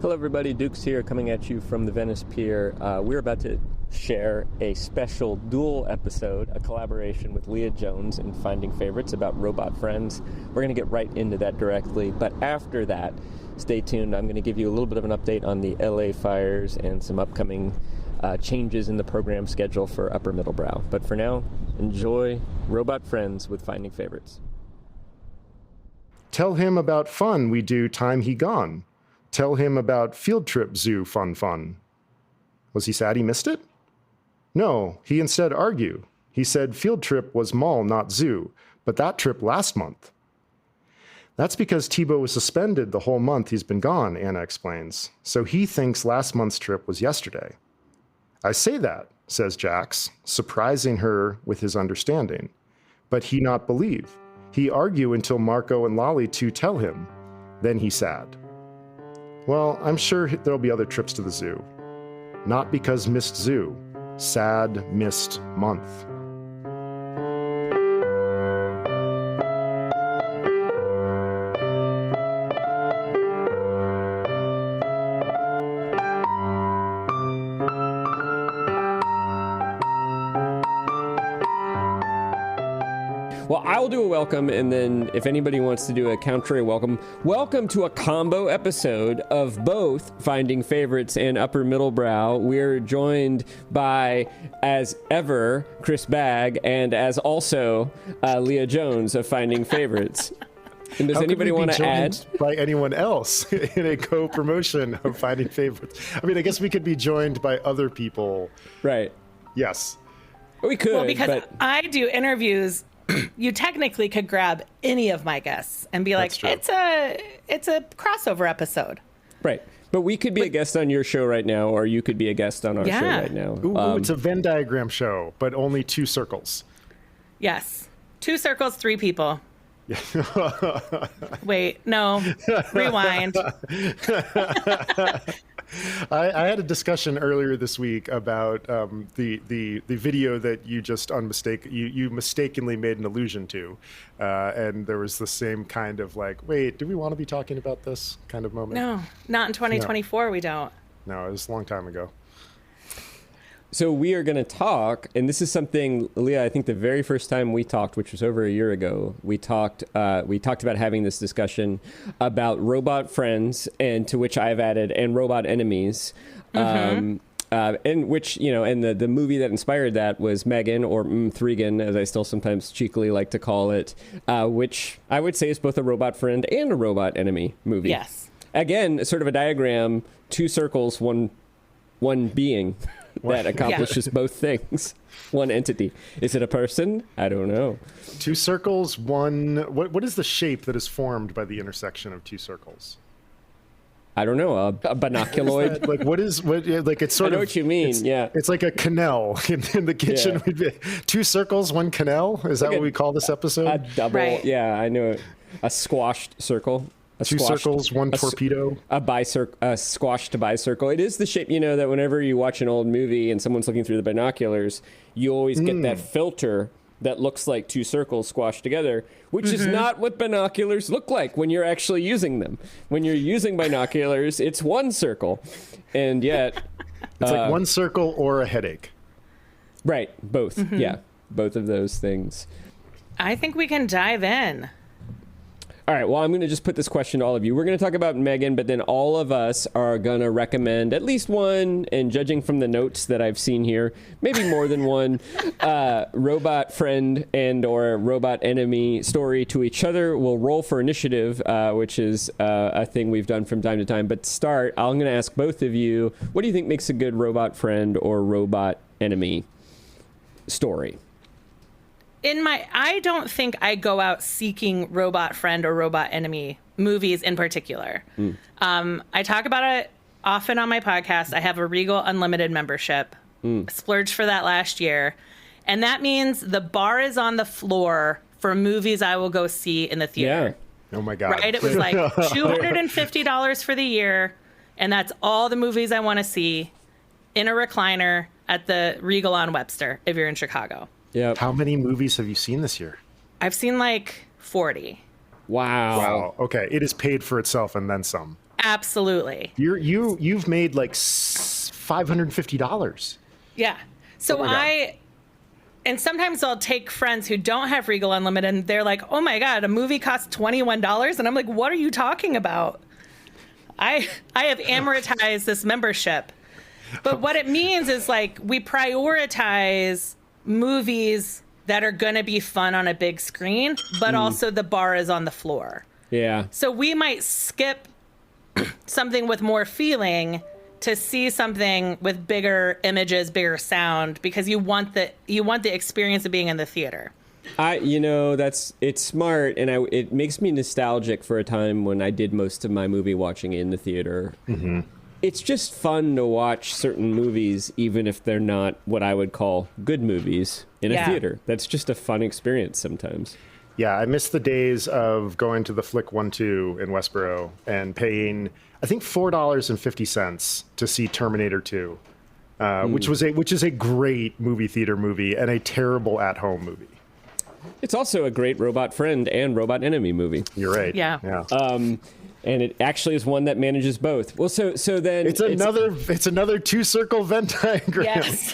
Hello everybody, Dukes here coming at you from the Venice Pier. We're about to share a special dual episode, a collaboration with Leah Jones in Finding Favorites about robot friends. We're going to get right into that directly, but after that, stay tuned. I'm going to give you a little bit of an update on the LA fires and some upcoming changes in the program schedule for Upper Middlebrow. But for now, enjoy Robot Friends with Finding Favorites. Tell him about fun we do time he gone. Tell him about field trip zoo fun. Was he sad he missed it? No, he instead argue. He said field trip was mall, not zoo, but that trip last month. That's because Tebow was suspended the whole month he's been gone, Anna explains. So he thinks last month's trip was yesterday. I say that, says Jax, surprising her with his understanding. But he not believe. He argue until Marco and Lolly too tell him. Then he sad. Well, I'm sure there'll be other trips to the zoo. Not because missed zoo. Sad missed month. Well, I'll do a welcome, and then if anybody wants to do a contrary welcome, welcome to a combo episode of both Finding Favorites and Upper Middlebrow. We're joined by, as ever, Chris Bagg, and as also Leah Jones of Finding Favorites. And does anybody want to add? By anyone else in a co-promotion of Finding Favorites? I mean, I guess we could be joined by other people. Right. Yes. We could. Well, because I do interviews. You technically could grab any of my guests and be like, it's a crossover episode. Right. But we could be a guest on your show right now, or you could be a guest on our show right now. Ooh, it's a Venn diagram show, but only 2 circles. Yes. 2 circles, 3 people. Wait, no. Rewind. I had a discussion earlier this week about the video that you just you mistakenly made an allusion to, and there was the same kind of like, wait, do we want to be talking about this kind of moment? No, not in 2024. No. We don't. No, it was a long time ago. So we are going to talk, and this is something, Leah, I think the very first time we talked, which was over a year ago, we talked about having this discussion about robot friends, and to which I've added, and robot enemies. And which, and the movie that inspired that was Megan, or Threegan, as I still sometimes cheekily like to call it, which I would say is both a robot friend and a robot enemy movie. Yes. Again, sort of a diagram, 2 circles, one being. That accomplishes both things. One entity. Is it a person? I don't know. 2 circles, one. What is the shape that is formed by the intersection of 2 circles? I don't know. A binoculoid. Like it's sort of. I know what you mean. It's like a canal in the kitchen. Yeah. 2 circles, 1 canal. Is that what we call this episode? A double. Right. Yeah, I know it. A squashed circle. 2 circles, 1 torpedo. A squashed bicircle. It is the shape, that whenever you watch an old movie and someone's looking through the binoculars, you always get that filter that looks like 2 circles squashed together, which is not what binoculars look like when you're actually using them. When you're using binoculars, it's 1 circle. And yet... It's like 1 circle or a headache. Right. Both. Yeah. Both of those things. I think we can dive in. All right, well, I'm going to just put this question to all of you. We're going to talk about Megan, but then all of us are going to recommend at least one, and judging from the notes that I've seen here, maybe more than one, robot friend and or robot enemy story to each other. We'll roll for initiative, which is a thing we've done from time to time. But to start, I'm going to ask both of you, what do you think makes a good robot friend or robot enemy story? I don't think I go out seeking robot friend or robot enemy movies in particular. I talk about it often on my podcast. I have a Regal Unlimited membership. Splurged for that last year. And that means the bar is on the floor for movies I will go see in the theater. Yeah. Oh my God. Right? It was like $250 for the year. And that's all the movies I want to see in a recliner at the Regal on Webster, if you're in Chicago. Yeah. How many movies have you seen this year? I've seen like 40. Wow. Okay. It is paid for itself and then some. Absolutely. You've made like $550. Yeah. So Oh my God. and sometimes I'll take friends who don't have Regal Unlimited and they're like, oh my God, a movie costs $21. And I'm like, what are you talking about? I have amortized this membership. But what it means is like we prioritize movies that are going to be fun on a big screen, but also the bar is on the floor. Yeah. So we might skip something with more feeling to see something with bigger images, bigger sound, because you want the experience of being in the theater. It's smart, and it makes me nostalgic for a time when I did most of my movie watching in the theater. Mm-hmm. It's just fun to watch certain movies, even if they're not what I would call good movies in a theater. That's just a fun experience sometimes. Yeah, I miss the days of going to the Flick 1-2 in Westboro and paying, I think, $4.50 to see Terminator 2, which is a great movie theater movie and a terrible at-home movie. It's also a great Robot Friend and Robot Enemy movie. You're right. Yeah. And it actually is one that manages both. Well, so then it's another two-circle Venn diagram. Yes.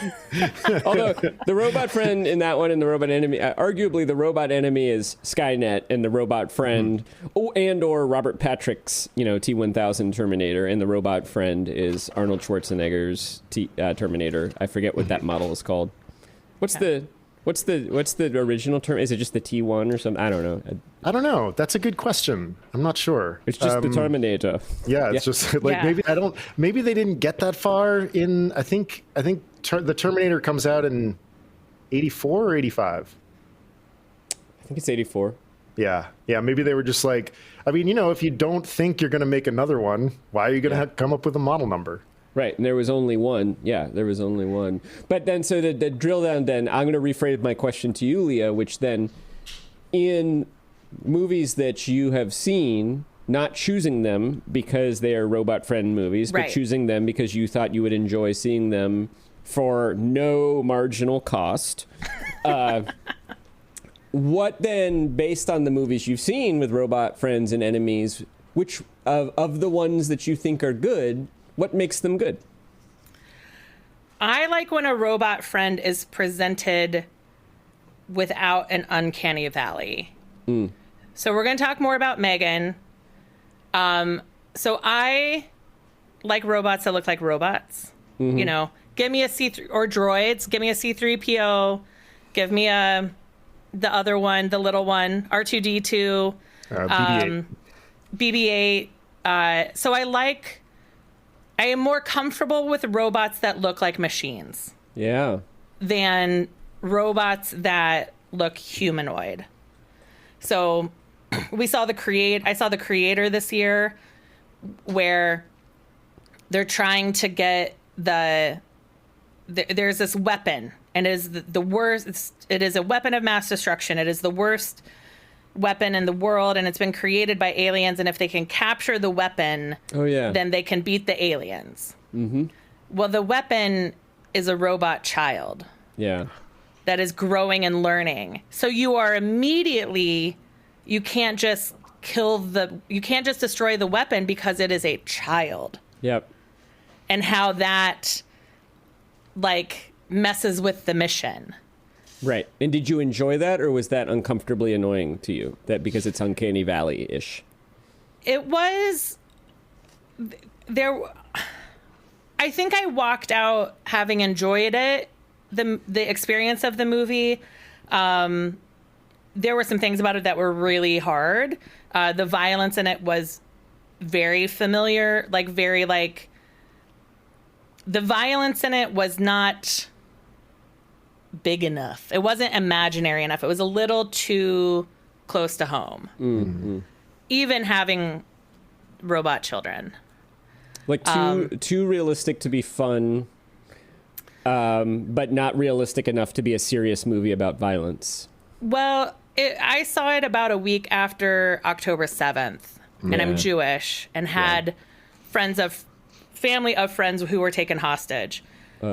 Although the Robot Friend in that one and the Robot Enemy, arguably the Robot Enemy is Skynet, and the Robot Friend, or Robert Patrick's, T-1000 Terminator, and the Robot Friend is Arnold Schwarzenegger's Terminator. I forget what that model is called. What's the original term? Is it just the T1 or something? I don't know. I don't know. That's a good question. I'm not sure. It's just the Terminator. Yeah, it's just like maybe they didn't get that far in. I think the Terminator comes out in 84 or 85. I think it's 84. Yeah. Maybe they were just like, I mean, if you don't think you're going to make another one, why are you going to come up with a model number? Right, and there was only one. Yeah, there was only one. But then, so the drill down, then, I'm going to rephrase my question to you, Leah, which then, in movies that you have seen, not choosing them because they are Robot Friend movies, but choosing them because you thought you would enjoy seeing them for no marginal cost. What then, based on the movies you've seen with Robot Friends and Enemies, which of the ones that you think are good, what makes them good? I like when a robot friend is presented without an uncanny valley. So we're going to talk more about Megan. So I like robots that look like robots. Mm-hmm. Give me a C3 or droids. Give me a C3PO. Give me the other one, the little one, R2D2, BB-8. BB-8. So I am more comfortable with robots that look like machines. Yeah. Than robots that look humanoid. So I saw the Creator this year, where they're trying to get there's this weapon, and it is the worst. It is a weapon of mass destruction. It is the worst weapon in the world, and it's been created by aliens, and if they can capture the weapon, then they can beat the aliens. Mm-hmm. Well, the weapon is a robot child. Yeah. That is growing and learning. So you can't just destroy the weapon because it is a child. Yep. And how that messes with the mission. Right. And did you enjoy that, or was that uncomfortably annoying to you? That because it's Uncanny Valley-ish? It was there. I think I walked out having enjoyed it, the experience of the movie. There were some things about it that were really hard. The violence in it was very familiar, the violence in it was not big enough. It wasn't imaginary enough. It was a little too close to home. Mm-hmm. Even having robot children. Too realistic to be fun, but not realistic enough to be a serious movie about violence. Well, I saw it about a week after October 7th, and I'm Jewish, and had family of friends who were taken hostage.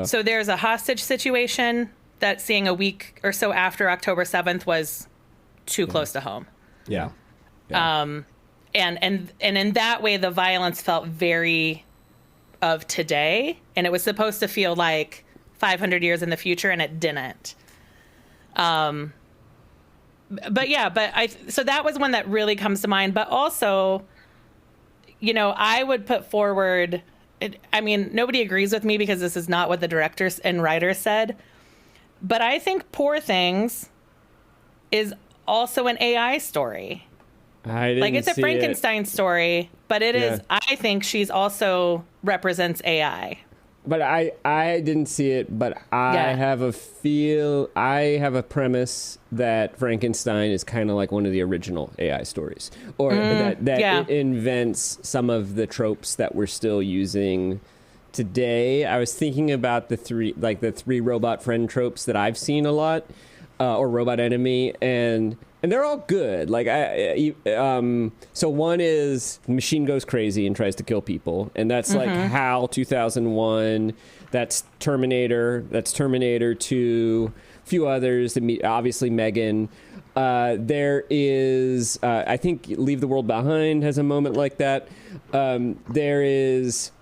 So there's a hostage situation that seeing a week or so after October 7th was too close to home. Yeah. and in that way, the violence felt very of today, and it was supposed to feel like 500 years in the future, and it didn't. So that was one that really comes to mind. But also, I would put forward, nobody agrees with me because this is not what the directors and writers said, but I think Poor Things is also an AI story. It's a Frankenstein story, but it is, I think she's also represents AI. But I didn't see it, but I have a premise that Frankenstein is kind of like one of the original AI stories, or that it invents some of the tropes that we're still using today. I was thinking about the three robot friend tropes that I've seen a lot, or robot enemy, and they're all good. So one is the machine goes crazy and tries to kill people, and that's like HAL 2001. That's Terminator. That's Terminator 2. A few others. Obviously Megan. There is, I think, Leave the World Behind has a moment like that. There is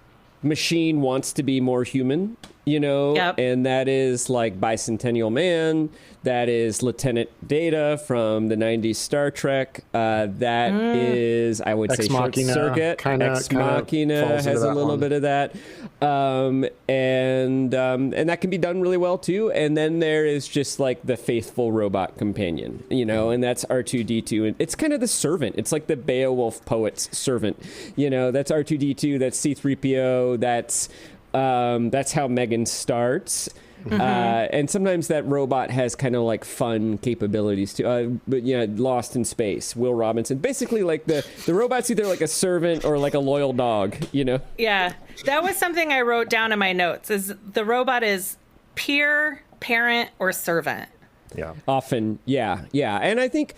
Machine Wants to Be More Human. And that is like Bicentennial Man. That is Lieutenant Data from the 90s Star Trek. That is, I would say, Short Circuit. Ex Machina has a little bit of that. And that can be done really well, too. And then there is just like the faithful robot companion, and that's R2-D2. And it's kind of the servant. It's like the Beowulf poet's servant. That's R2-D2. That's C-3PO. That's how Megan starts. And sometimes that robot has kind of like fun capabilities too. But Lost in Space, Will Robinson. Basically, like the robot's either like a servant or like a loyal dog, Yeah, that was something I wrote down in my notes. Is the robot is peer, parent, or servant? Yeah. Often, yeah. And I think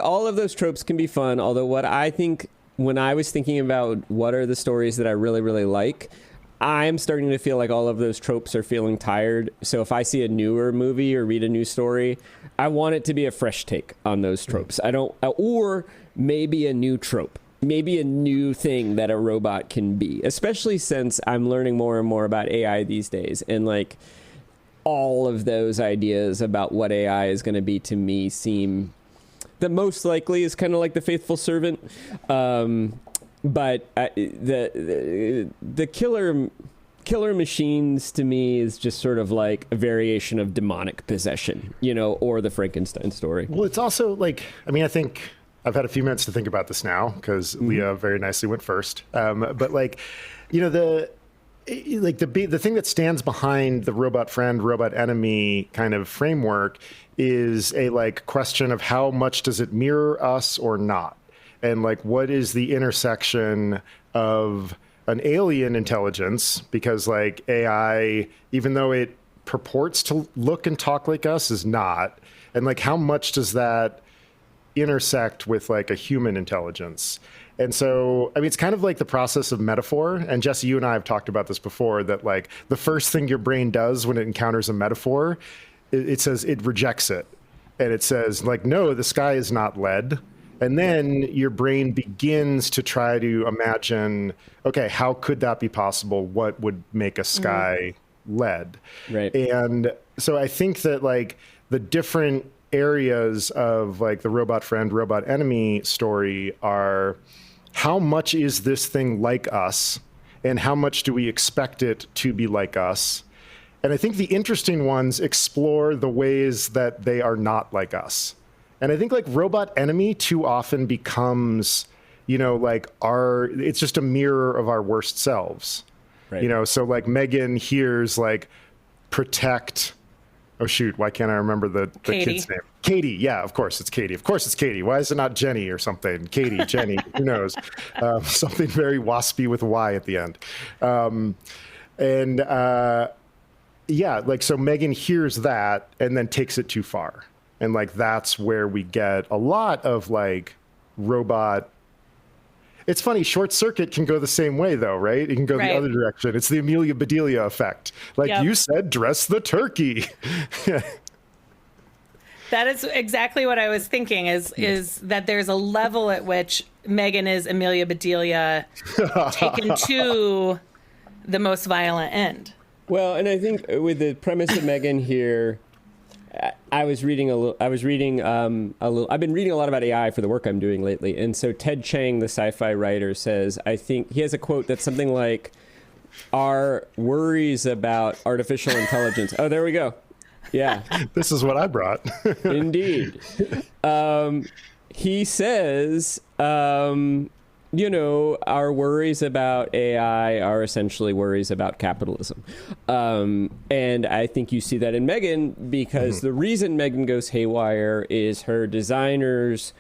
all of those tropes can be fun. Although what I think when I was thinking about what are the stories that I really, really like, I'm starting to feel like all of those tropes are feeling tired. So if I see a newer movie or read a new story, I want it to be a fresh take on those tropes. Or maybe a new trope, maybe a new thing that a robot can be, especially since I'm learning more and more about AI these days. And like all of those ideas about what AI is going to be to me seem the most likely is kind of like the faithful servant. But the killer machines to me is just sort of like a variation of demonic possession, or the Frankenstein story. Well, it's also like, I think I've had a few minutes to think about this now because Leah very nicely went first. But like, the thing that stands behind the robot friend, robot enemy kind of framework is a like question of how much does it mirror us or not? And like, what is the intersection of an alien intelligence? Because like AI, even though it purports to look and talk like us, is not. And like, how much does that intersect with like a human intelligence? And so, it's kind of like the process of metaphor. And Jesse, you and I have talked about this before, that like the first thing your brain does when it encounters a metaphor, it says it rejects it. And it says like, no, the sky is not lead. And then your brain begins to try to imagine, okay, how could that be possible? What would make a sky lead? Right. And so I think that like the different areas of like the robot friend, robot enemy story are how much is this thing like us and how much do we expect it to be like us? And I think the interesting ones explore the ways that they are not like us. And I think like robot enemy too often becomes, it's just a mirror of our worst selves. Right. So like Megan hears like protect. Oh shoot, why can't I remember the kid's name? Katie. Yeah, of course it's Katie. Of course it's Katie. Why is it not Jenny or something? Katie, Jenny, who knows? Something very waspy with a Y at the end. So Megan hears that and then takes it too far. And like, that's where we get a lot of like robot. It's funny, Short Circuit can go the same way though, right? It can go the other direction. It's the Amelia Bedelia effect. Like you said, dress the turkey. That is exactly what I was thinking, is that there's a level at which Megan is Amelia Bedelia taken to the most violent end. Well, and I think with the premise of Megan here, I've been reading a lot about AI for the work I'm doing lately. And so Ted Chiang, the sci-fi writer, says, I think he has a quote that's something like, our worries about artificial intelligence. Oh, there we go. Yeah. This is what I brought. Indeed. He says, our worries about AI are essentially worries about capitalism. And I think you see that in Megan, because the reason Megan goes haywire is her designers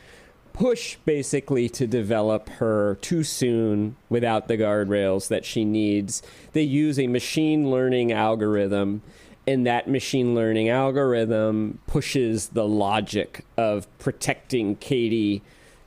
push basically to develop her too soon without the guardrails that she needs. They use a machine learning algorithm, and that machine learning algorithm pushes the logic of protecting Katie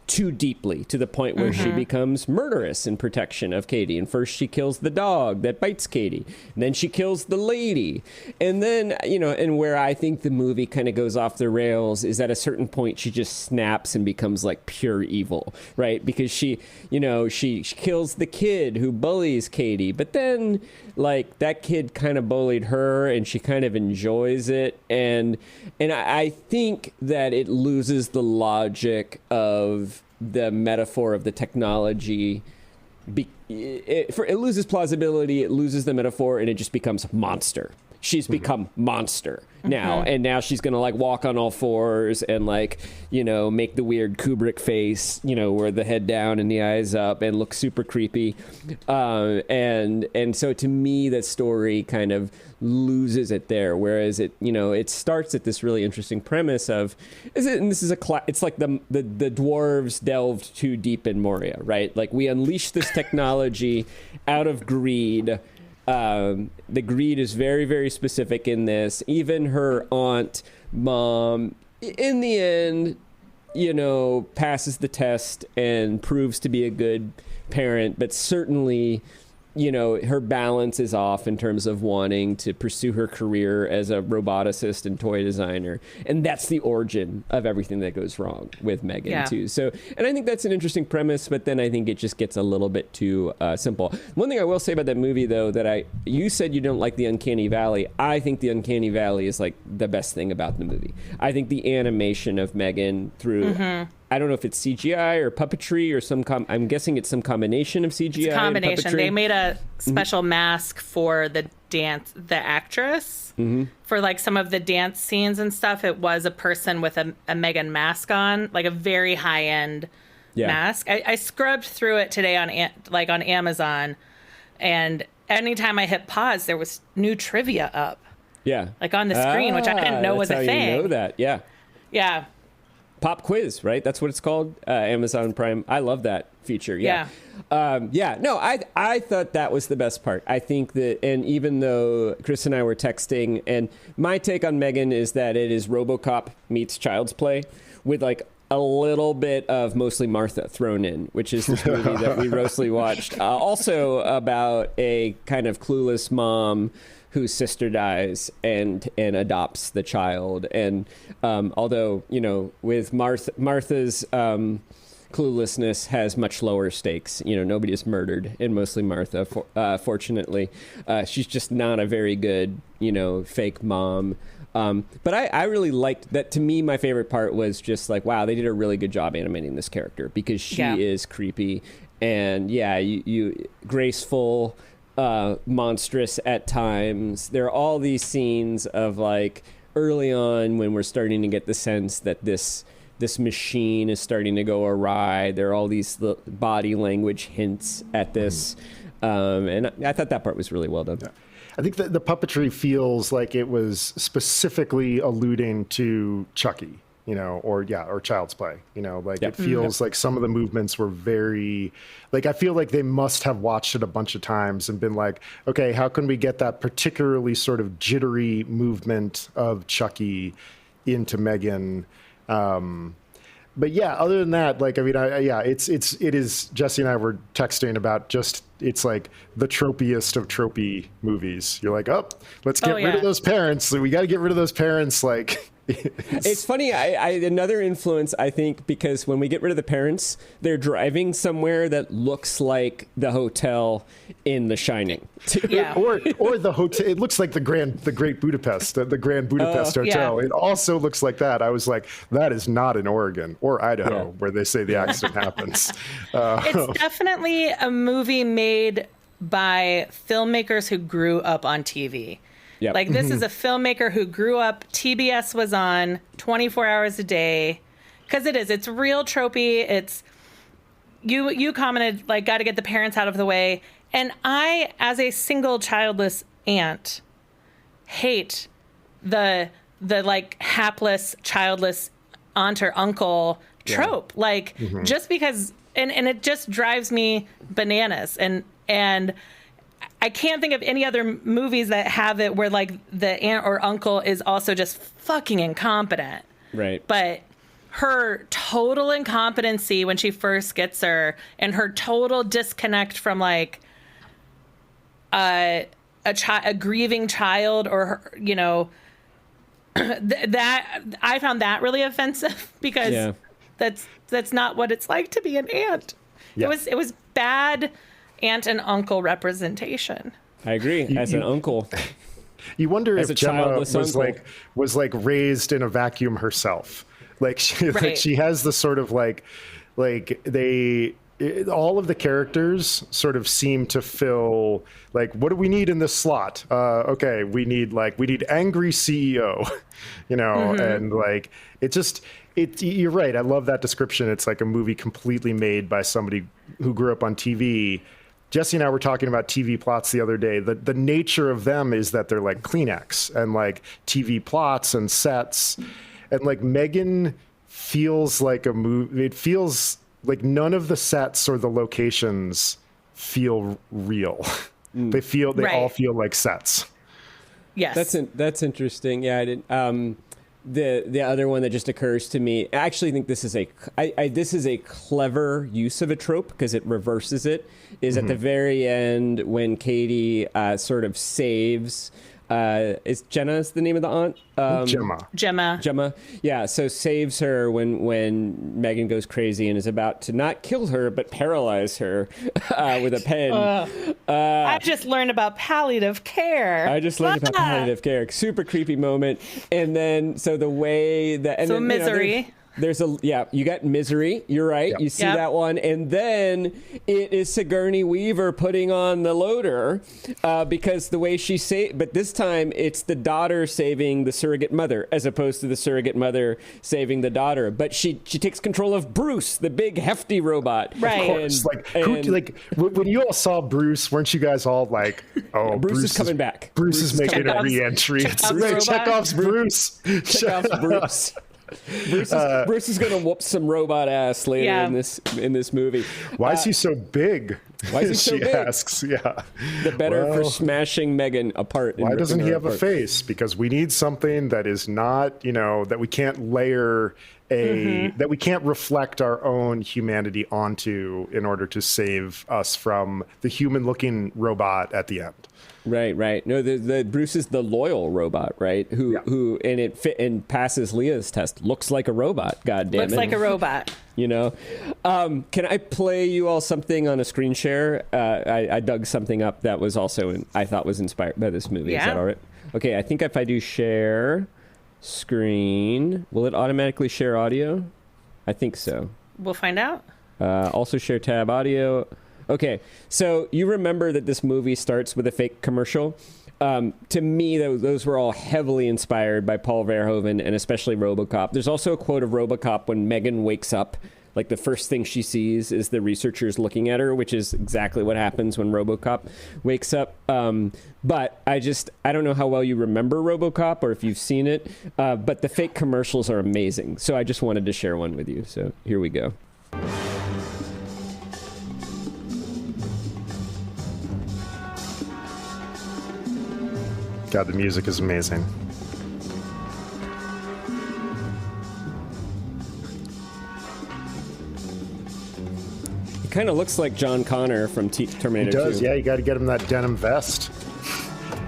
too deeply, to the point where she becomes murderous in protection of Katie. And first she kills the dog that bites Katie, and then she kills the lady. And then, and where I think the movie kind of goes off the rails is at a certain point she just snaps and becomes like pure evil, right? Because she kills the kid who bullies Katie, but then like that kid kind of bullied her and she kind of enjoys it. And I think that it loses the logic of the metaphor of the technology. It loses plausibility, it loses the metaphor, and it just becomes monster. She's become monster now, and now she's gonna like walk on all fours and like make the weird Kubrick face, where the head down and the eyes up, and look super creepy. And so to me, that story kind of loses it there. Whereas it starts at this really interesting premise of it's like the dwarves delved too deep in Moria, right? Like we unleash this technology out of greed. The greed is very, very specific in this. Even her mom, in the end, passes the test and proves to be a good parent, but certainly, her balance is off in terms of wanting to pursue her career as a roboticist and toy designer. And that's the origin of everything that goes wrong with Megan, too. So, and I think that's an interesting premise, but then I think it just gets a little bit too simple. One thing I will say about that movie, though, you said you don't like the Uncanny Valley. I think the Uncanny Valley is like the best thing about the movie. I think the animation of Megan through... I don't know if it's CGI or puppetry or I'm guessing it's some combination of CGI. It's a combination. And puppetry. They made a special mask for the actress for like some of the dance scenes and stuff. It was a person with a Megan mask on, like a very high end mask. I scrubbed through it today on Amazon, and anytime I hit pause, there was new trivia up. Yeah, like on the screen, which I didn't know was a thing. You know that? Yeah. Yeah. Pop quiz, right? That's what it's called. Amazon Prime. I love that feature. Yeah. No, I thought that was the best part. I think that, and even though Chris and I were texting, and my take on Megan is that it is RoboCop meets Child's Play with like a little bit of Mostly Martha thrown in, which is this movie that we mostly watched. Also about a kind of clueless mom whose sister dies and adopts the child. And although, with Martha's cluelessness has much lower stakes. Nobody is murdered in Mostly Martha, fortunately. She's just not a very good, fake mom. But I really liked that. To me, my favorite part was just like, wow, they did a really good job animating this character, because she is creepy and you graceful, monstrous at times. There are all these scenes of like early on when we're starting to get the sense that this machine is starting to go awry. There are all these body language hints at this. And I thought that part was really well done. Yeah. I think that the puppetry feels like it was specifically alluding to Chucky, or Child's Play, it feels like some of the movements were very, like, I feel like they must have watched it a bunch of times and been like, okay, how can we get that particularly sort of jittery movement of Chucky into Megan? But yeah, other than that, like, I mean, it is, Jesse and I were texting about just, it's like the tropiest of tropey movies. You're like, oh, let's get rid of those parents. We got to get rid of those parents. Like, It's funny. I another influence, I think, because when we get rid of the parents, they're driving somewhere that looks like the hotel in The Shining. Yeah. or the hotel. It looks like the Great Budapest, the Grand Budapest Hotel. Yeah. It also looks like that. I was like, that is not in Oregon or Idaho where they say the accident happens. It's definitely a movie made by filmmakers who grew up on TV. Yep. Like, this is a filmmaker who grew up, TBS was on 24 hours a day. Because it's real tropey. It's, you commented, like, got to get the parents out of the way. And I, as a single childless aunt, hate the like, hapless, childless aunt or uncle trope. Like, just because, and it just drives me bananas. And I can't think of any other movies that have it where, like, the aunt or uncle is also just fucking incompetent. Right. But her total incompetency when she first gets her, and her total disconnect from, like, a grieving child, or her, you know, that I found that really offensive, because that's not what it's like to be an aunt. Yeah. It was bad aunt and uncle representation. I agree. As an uncle. You wonder As if a Gemma childless uncle. was raised in a vacuum herself. Like she has the sort of like all of the characters sort of seem to fill, like, what do we need in this slot? Okay, we need angry CEO, you know, and like you're right. I love that description. It's like a movie completely made by somebody who grew up on TV. Jesse and I were talking about TV plots the other day. The nature of them is that they're like Kleenex, and like TV plots and sets. And like Megan feels like a movie. It feels like none of the sets or the locations feel real. They all feel like sets. Yes. That's interesting. Yeah, I didn't. The other one that just occurs to me, I actually think this is a clever use of a trope, because it reverses it, is at the very end when Katie sort of saves, is Jenna's the name of the aunt? Gemma. Yeah, so saves her when Megan goes crazy and is about to not kill her, but paralyze her with a pen. I just learned about palliative care. Super creepy moment. And then, so the way that... And then, Misery. You got Misery. You're right. Yep. You see that one. And then it is Sigourney Weaver putting on the loader, because the way she but this time it's the daughter saving the surrogate mother, as opposed to the surrogate mother saving the daughter. But she takes control of Bruce, the big hefty robot. Right. Of course. When you all saw Bruce, weren't you guys all like, oh, Bruce is coming back. Bruce is making a re-entry. Chekhov's Bruce. Chekhov's Bruce. Bruce is going to whoop some robot ass later in this movie. Why is he so big? Why is he so big? She asks. Yeah. The better for smashing Megan apart. Why doesn't he have a face? Because we need something that is not, that we can't layer that we can't reflect our own humanity onto in order to save us from the human-looking robot at the end. Right. No, the Bruce is the loyal robot, right? Who and it fit and passes Leah's test. Looks like a robot. God damn it. Looks like a robot. Can I play you all something on a screen share? I dug something up that was also I thought was inspired by this movie. Yeah. Is that all right? Okay. I think if I do share screen, will it automatically share audio? I think so. We'll find out. Also share tab audio. Okay, so you remember that this movie starts with a fake commercial. To me, those were all heavily inspired by Paul Verhoeven, and especially RoboCop. There's also a quote of RoboCop when Megan wakes up. Like, the first thing she sees is the researchers looking at her, which is exactly what happens when RoboCop wakes up. But I don't know how well you remember RoboCop or if you've seen it, but the fake commercials are amazing. So I just wanted to share one with you. So here we go. God, the music is amazing. It kind of looks like John Connor from Terminator 2. He does, yeah. You got to get him that denim vest.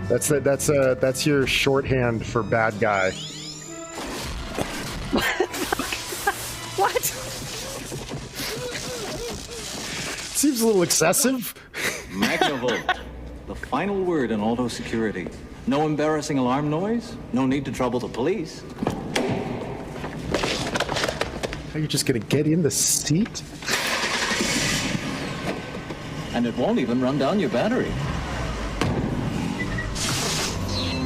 That's your shorthand for bad guy. Seems a little excessive. Magnavolt, the final word in auto security. No embarrassing alarm noise. No need to trouble the police. Are you just gonna get in the seat? And it won't even run down your battery.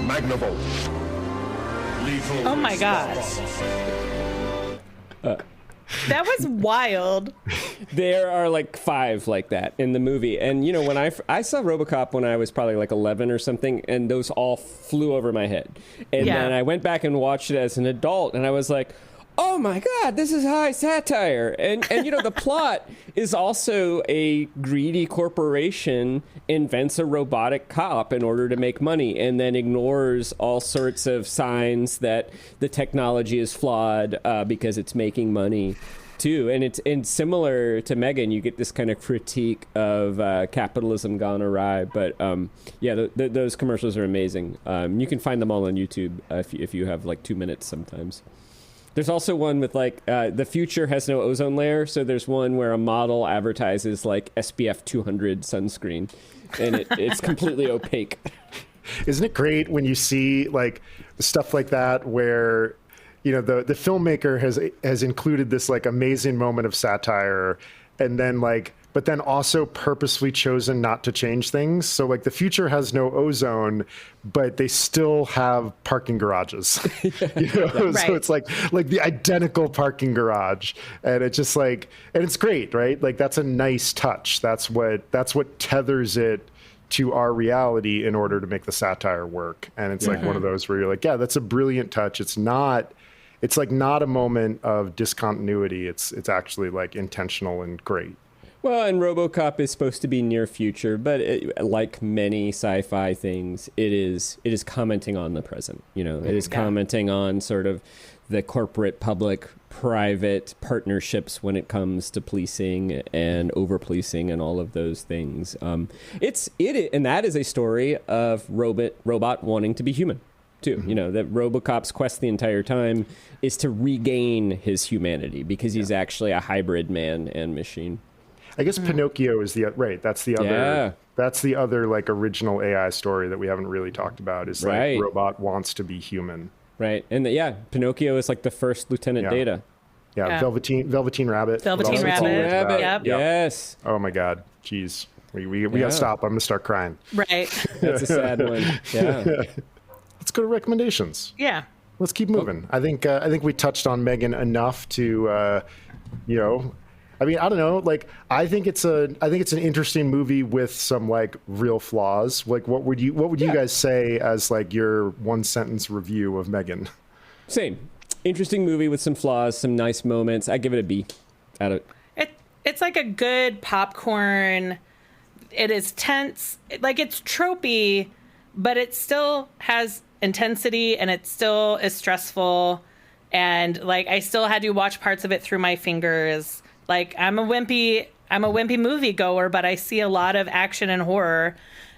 Magnavolt. Lethal Oh my God. That was wild. There are like 5 like that in the movie. And, you know, when I saw RoboCop when I was probably like 11 or something, and those all flew over my head. And then I went back and watched it as an adult, and I was like, oh my God, this is high satire. And you know, the plot is also a greedy corporation invents a robotic cop in order to make money and then ignores all sorts of signs that the technology is flawed because it's making money too. And similar to Megan, you get this kind of critique of capitalism gone awry. But those commercials are amazing. You can find them all on YouTube if you have like 2 minutes sometimes. There's also one with like the future has no ozone layer. So there's one where a model advertises like SPF 200 sunscreen, and it's completely opaque. Isn't it great when you see like stuff like that where, you know, the filmmaker has included this like amazing moment of satire, and then like, but then also purposefully chosen not to change things. So like the future has no ozone, but they still have parking garages. You know? Right. So it's like the identical parking garage, and it's just like, and it's great, right? Like that's a nice touch. That's what tethers it to our reality in order to make the satire work. And it's like one of those where you're like, yeah, that's a brilliant touch. It's like not a moment of discontinuity. It's actually like intentional and great. Well, and RoboCop is supposed to be near future, but like many sci-fi things, it is commenting on the present. You know, it is commenting on sort of the corporate, public, private partnerships when it comes to policing and over-policing and all of those things. And that is a story of robot wanting to be human too. You know, that RoboCop's quest the entire time is to regain his humanity because he's actually a hybrid man and machine. I guess Pinocchio is that's the other like original AI story that we haven't really talked about, is like robot wants to be human. Right. And Pinocchio is like the first Lieutenant Data. Yeah. Velveteen Rabbit. Velveteen Rabbit. Yep. Yes. Oh my God. Jeez. We gotta stop. I'm gonna start crying. Right. That's a sad one. Yeah. Let's go to recommendations. Yeah. Let's keep moving. I think we touched on Megan enough to, I mean, I don't know. Like, I think it's an interesting movie with some like real flaws. Like, what would you guys say as like your 1-sentence review of Megan? Same. Interesting movie with some flaws, some nice moments. I give it a B. It's like a good popcorn. It is tense. Like, it's tropey, but it still has intensity, and it still is stressful. And like, I still had to watch parts of it through my fingers. Like, I'm a wimpy moviegoer, but I see a lot of action and horror,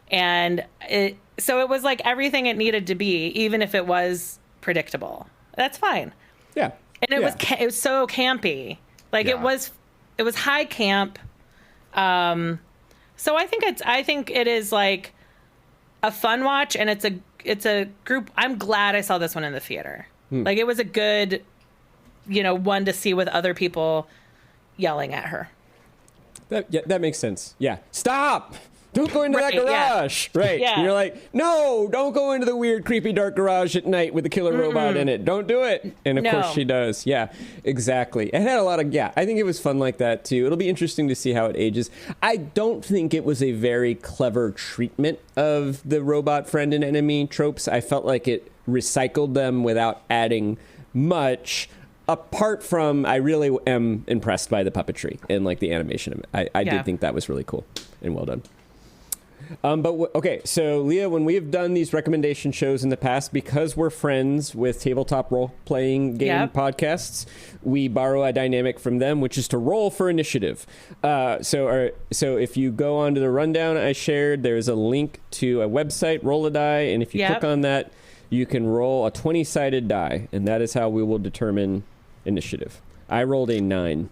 and so it was like everything it needed to be, even if it was predictable. That's fine. Yeah, and it was so campy. Like it was high camp. So I think it is like a fun watch, and it's a group. I'm glad I saw this one in the theater. Like, it was a good, one to see with other people yelling at her. That makes sense. Yeah. Stop! Don't go into that garage. Yeah. Right. Yeah. And you're like, no, don't go into the weird, creepy, dark garage at night with the killer robot in it. Don't do it. And of course she does. Yeah, exactly. It had a lot of, I think it was fun like that too. It'll be interesting to see how it ages. I don't think it was a very clever treatment of the robot friend and enemy tropes. I felt like it recycled them without adding much. Apart from, I really am impressed by the puppetry and like the animation. I did think that was really cool and well done. Okay, so Leah, when we have done these recommendation shows in the past, because we're friends with tabletop role-playing game podcasts, we borrow a dynamic from them, which is to roll for initiative. So if you go onto the rundown I shared, there's a link to a website, Roll a Die, and if you click on that, you can roll a 20-sided die, and that is how we will determine initiative. I rolled a 9.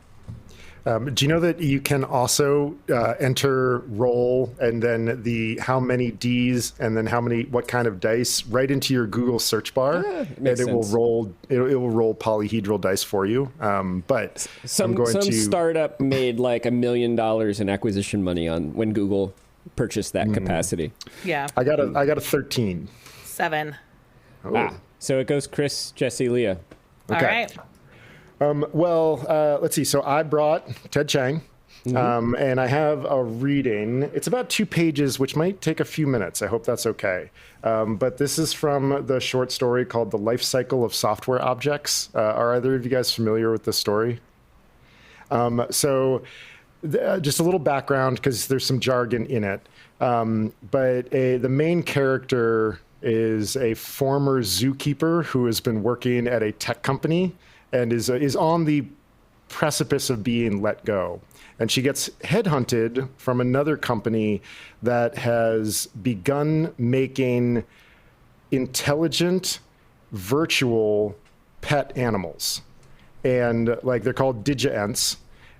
Do you know that you can also enter roll and then the how many Ds and then what kind of dice right into your Google search bar, and it will roll. It will roll polyhedral dice for you. But some startup made like $1 million in acquisition money on when Google purchased that capacity. Yeah. I got a 13. 7. Oh. So it goes Chris, Jesse, Leah. Okay. All right. Let's see. So I brought Ted Chiang, and I have a reading. It's about 2 pages, which might take a few minutes. I hope that's okay. But this is from the short story called The Life Cycle of Software Objects. Are either of you guys familiar with this story? Just a little background, because there's some jargon in it. The main character is a former zookeeper who has been working at a tech company and is on the precipice of being let go. And she gets headhunted from another company that has begun making intelligent virtual pet animals. And like they're called digients.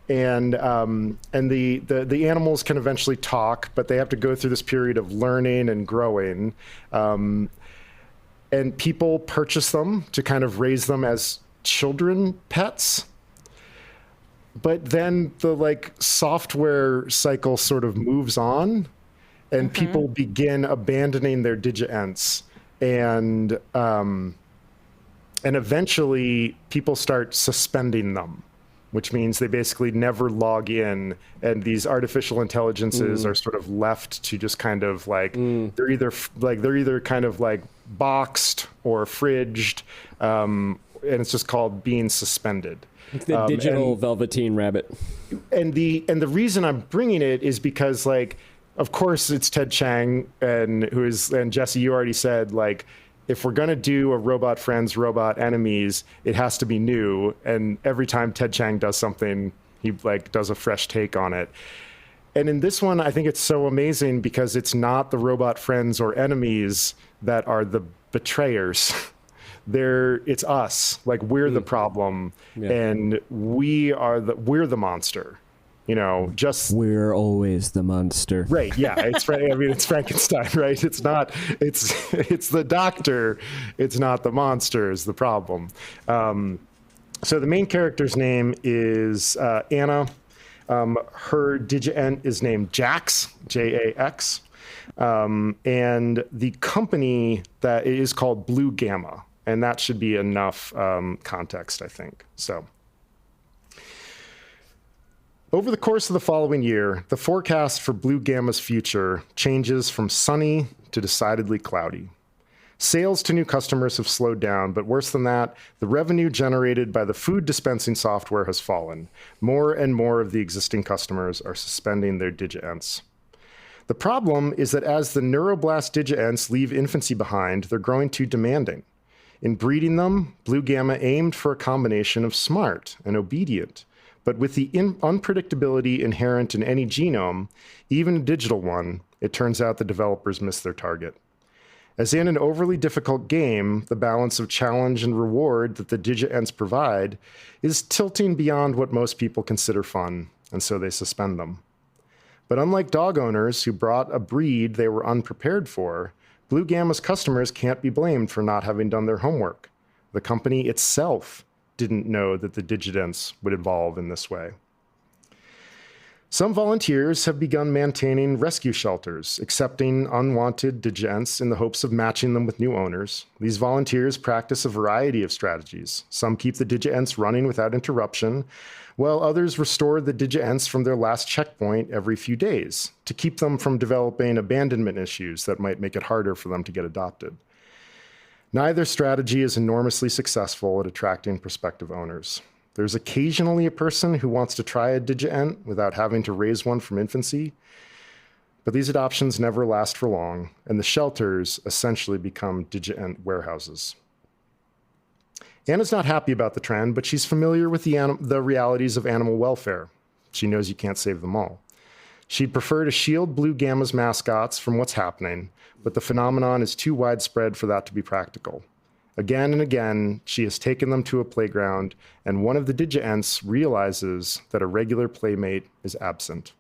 And the animals can eventually talk, but they have to go through this period of learning and growing. And people purchase them to kind of raise them as children pets. But then the software cycle sort of moves on, and people begin abandoning their digients, and eventually people start suspending them, which means they basically never log in, and these artificial intelligences are sort of left to just kind of they're either kind of like boxed or fridged, and it's just called being suspended. The digital Velveteen Rabbit. And the reason I'm bringing it is because, of course, it's Ted Chiang, and Jesse, you already said, if we're going to do a robot friends, robot enemies, it has to be new. And every time Ted Chiang does something, he does a fresh take on it. And in this one, I think it's so amazing because it's not the robot friends or enemies that are the betrayers. It's us. We're the problem, and we're the monster. We're always the monster. Right. Yeah. It's right. I mean, it's Frankenstein, right? It's the doctor. It's not the monster is the problem. So the main character's name is Anna. Her digient is named Jax, Jax. And the company that is called Blue Gamma. And that should be enough context, I think. So over the course of the following year, the forecast for Blue Gamma's future changes from sunny to decidedly cloudy. Sales to new customers have slowed down, but worse than that, the revenue generated by the food dispensing software has fallen. More and more of the existing customers are suspending their digients. The problem is that as the neuroblast digients leave infancy behind, they're growing too demanding. In breeding them, Blue Gamma aimed for a combination of smart and obedient, but with the unpredictability inherent in any genome, even a digital one, it turns out the developers missed their target. As in an overly difficult game, the balance of challenge and reward that the digients provide is tilting beyond what most people consider fun, and so they suspend them. But unlike dog owners who brought a breed they were unprepared for, Blue Gamma's customers can't be blamed for not having done their homework. The company itself didn't know that the digients would evolve in this way. Some volunteers have begun maintaining rescue shelters, accepting unwanted digients in the hopes of matching them with new owners. These volunteers practice a variety of strategies. Some keep the digients running without interruption, while others restore the digients from their last checkpoint every few days to keep them from developing abandonment issues that might make it harder for them to get adopted. Neither strategy is enormously successful at attracting prospective owners. There's occasionally a person who wants to try a digient without having to raise one from infancy, but these adoptions never last for long, and the shelters essentially become digient warehouses. Anna's not happy about the trend, but she's familiar with the realities of animal welfare. She knows you can't save them all. She'd prefer to shield Blue Gamma's mascots from what's happening, but the phenomenon is too widespread for that to be practical. Again and again, she has taken them to a playground, and one of the Digi-Ents realizes that a regular playmate is absent.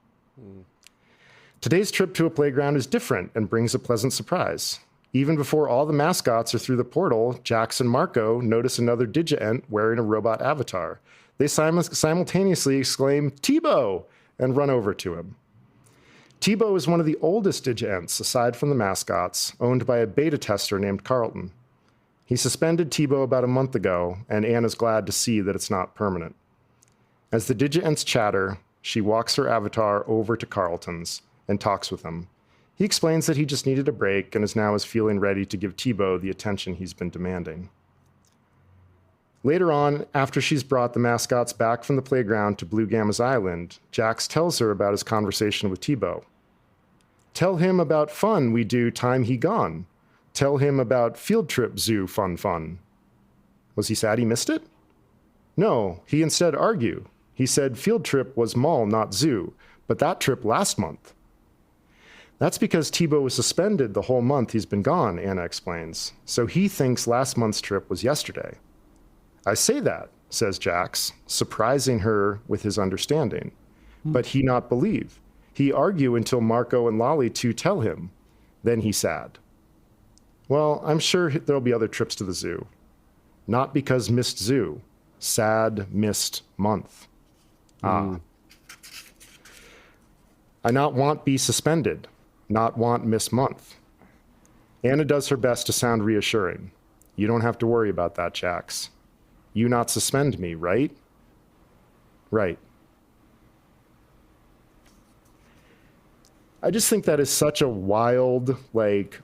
Today's trip to a playground is different and brings a pleasant surprise. Even before all the mascots are through the portal, Jax and Marco notice another Digi-Ent wearing a robot avatar. They simultaneously exclaim, "Tebow!" and run over to him. Tebow is one of the oldest Digi-Ents, aside from the mascots, owned by a beta tester named Carlton. He suspended Tebow about a month ago, and Anna's glad to see that it's not permanent. As the Digi-Ents chatter, she walks her avatar over to Carlton's and talks with him. He explains that he just needed a break and is feeling ready to give Tebow the attention he's been demanding. Later on, after she's brought the mascots back from the playground to Blue Gamma's island, Jax tells her about his conversation with Tebow. Tell him about fun we do time he gone. Tell him about field trip zoo fun. Was he sad he missed it? No, he instead argue. He said field trip was mall, not zoo, but that trip last month. That's because Tebow was suspended the whole month he's been gone, Anna explains. So he thinks last month's trip was yesterday. I say that, says Jax, surprising her with his understanding. But he not believe. He argue until Marco and Lolly too tell him. Then he sad. Well, I'm sure there'll be other trips to the zoo. Not because missed zoo. Sad missed month. I not want be suspended. Not want miss month. Anna does her best to sound reassuring. You don't have to worry about that, Jax. You not suspend me, right? Right. I just think that is such a wild,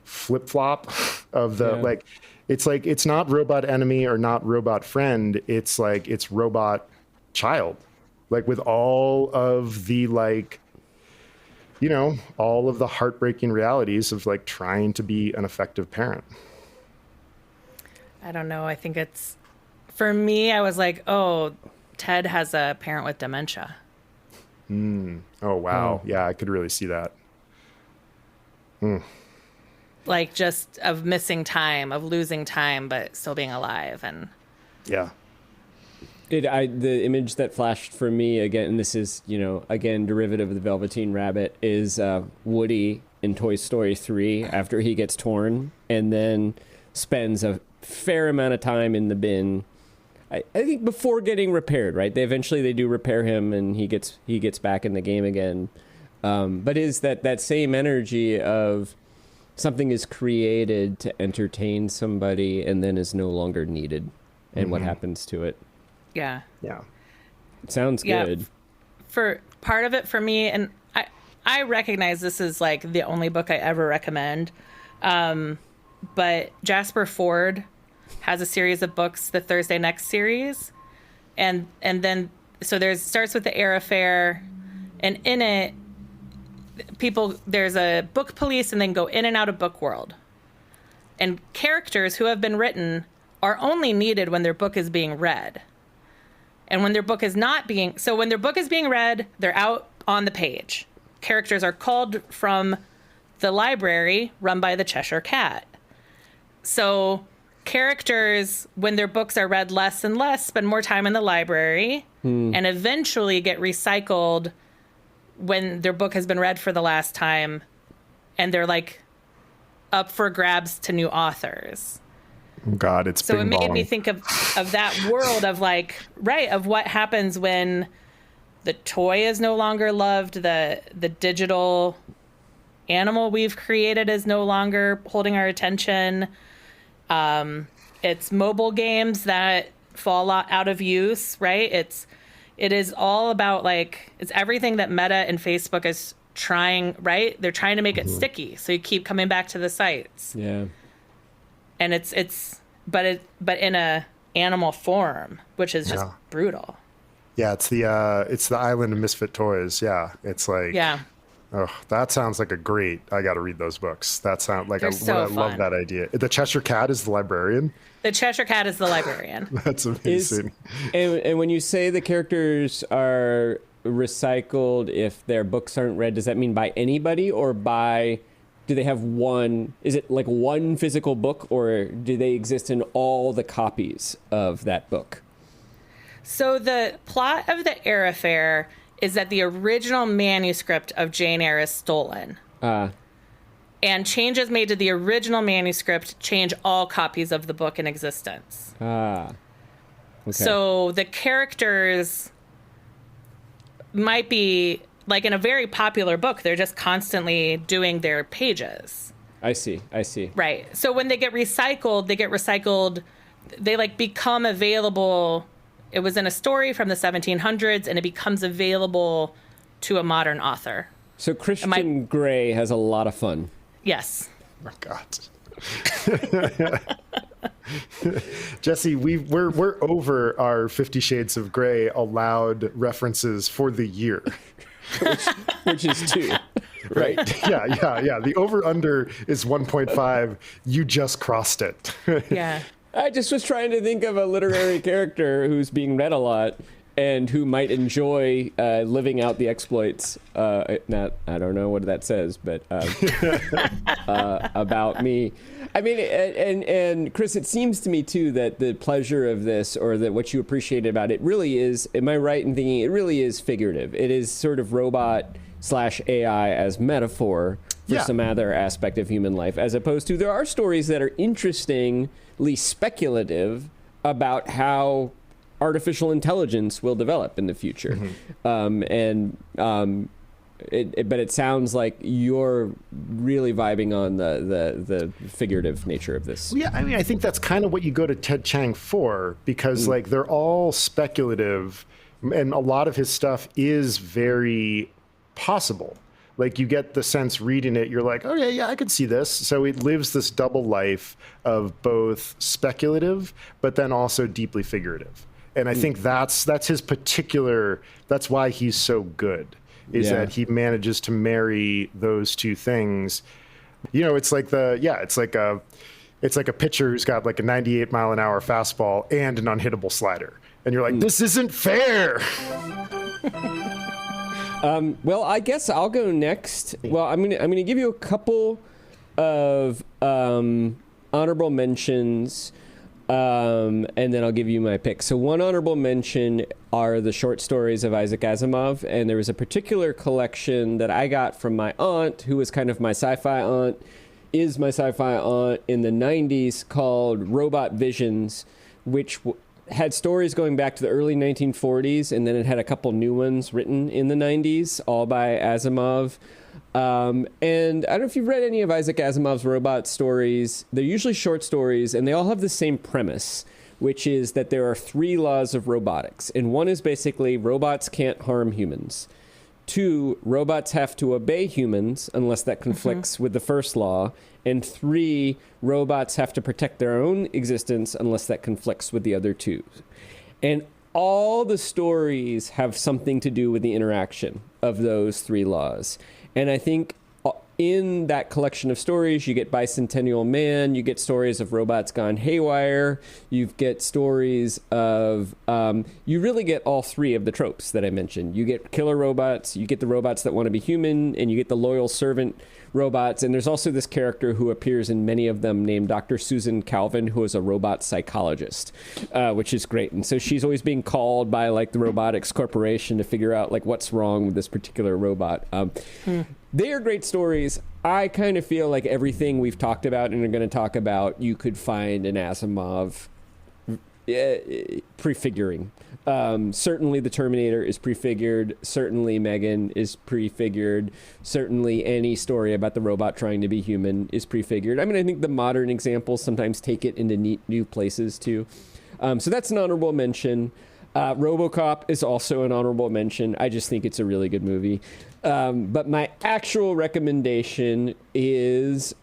flip-flop of the, it's not robot enemy or not robot friend. It's it's robot child. With all of the, all of the heartbreaking realities of, trying to be an effective parent. I don't know. I think for me, I was like, oh, Ted has a parent with dementia. Oh, wow. Yeah, I could really see that. Just of missing time, of losing time, but still being alive. And yeah. The image that flashed for me, again, and this is, again, derivative of the Velveteen Rabbit, is Woody in Toy Story 3 after he gets torn and then spends a fair amount of time in the bin. I think before getting repaired, right? They eventually do repair him and he gets back in the game again. But is that same energy of something is created to entertain somebody and then is no longer needed, and what happens to it? Yeah. It sounds good. For part of it for me, and I recognize this is the only book I ever recommend, but Jasper Fforde has a series of books, the Thursday Next series, and then so starts with the Air Affair, and in it, there's a book police and then go in and out of book world, and characters who have been written are only needed when their book is being read. And when their book is when their book is being read, they're out on the page. Characters are called from the library run by the Cheshire Cat. So characters, when their books are read less and less, spend more time in the library and eventually get recycled when their book has been read for the last time, and they're up for grabs to new authors. God, it's so it made me think of that world of of what happens when the toy is no longer loved, the digital animal we've created is no longer holding our attention. It's mobile games that fall out of use, right? It is all about it's everything that Meta and Facebook is trying, right? They're trying to make it sticky, so you keep coming back to the sites. Yeah. And but in a animal form, which is just brutal. Yeah, it's the Island of Misfit Toys. Yeah, it's yeah. Oh, that sounds like a great. I got to read those books. That sounds like I love that idea. The Cheshire Cat is the librarian. The Cheshire Cat is the librarian. That's amazing. And when you say the characters are recycled if their books aren't read, does that mean by anybody or by do they have one? Is it like one physical book, or do they exist in all the copies of that book? So the plot of the Eyre Affair is that the original manuscript of Jane Eyre is stolen. And changes made to the original manuscript change all copies of the book in existence. Okay. So the characters might be, like in a very popular book, they're just constantly doing their pages. I see. Right. So when they get recycled, they like become available. It was in a story from the 1700s, and it becomes available to a modern author. So Christian Grey has a lot of fun. Yes. Oh, God. Jesse, we're over our 50 Shades of Grey allowed references for the year. which is 2. Right. Yeah. The over-under is 1.5. You just crossed it. Yeah. I just was trying to think of a literary character who's being read a lot and who might enjoy living out the exploits. I don't know what that says, but about me. I mean, and Chris, it seems to me too that the pleasure of this, or that what you appreciate about it, really is. Am I right in thinking it really is figurative? It is sort of robot/AI as metaphor for some other aspect of human life, as opposed to there are stories that are interestingly speculative about how artificial intelligence will develop in the future. Mm-hmm. But it sounds like you're really vibing on the figurative nature of this. Yeah, I mean, I think that's kind of what you go to Ted Chiang for, because like they're all speculative, and a lot of his stuff is very possible. Like you get the sense reading it, you're like, oh yeah, I could see this. So it lives this double life of both speculative, but then also deeply figurative. And I think that's his particular, that's why he's so good, is that he manages to marry those two things. You know, it's like it's like a pitcher who's got like a 98 mile an hour fastball and an unhittable slider. And you're like, this isn't fair. Well, I guess I'll go next. Well, I'm gonna give you a couple of honorable mentions. And then I'll give you my pick. So one honorable mention are the short stories of Isaac Asimov. And there was a particular collection that I got from my aunt, who was kind of my sci-fi aunt, is my sci-fi aunt in the 90s, called Robot Visions, which had stories going back to the early 1940s. And then it had a couple new ones written in the 90s, all by Asimov. And I don't know if you've read any of Isaac Asimov's robot stories. They're usually short stories, and they all have the same premise, which is that there are 3 laws of robotics. And one is basically robots can't harm humans. 2, robots have to obey humans unless that conflicts with the first law. And 3, robots have to protect their own existence unless that conflicts with the other 2. And all the stories have something to do with the interaction of those 3 laws. And I think in that collection of stories, you get Bicentennial Man, you get stories of robots gone haywire, you get stories of, you really get all 3 of the tropes that I mentioned. You get killer robots, you get the robots that want to be human, and you get the loyal servant robots. And there's also this character who appears in many of them named Dr. Susan Calvin, who is a robot psychologist, which is great. And so she's always being called by like the Robotics Corporation to figure out like what's wrong with this particular robot. They are great stories. I kind of feel like everything we've talked about and are going to talk about, you could find an Asimov prefiguring. Certainly the Terminator is prefigured. Certainly Megan is prefigured. Certainly any story about the robot trying to be human is prefigured. I mean, I think the modern examples sometimes take it into neat new places too. So that's an honorable mention. RoboCop is also an honorable mention. I just think it's a really good movie. But my actual recommendation is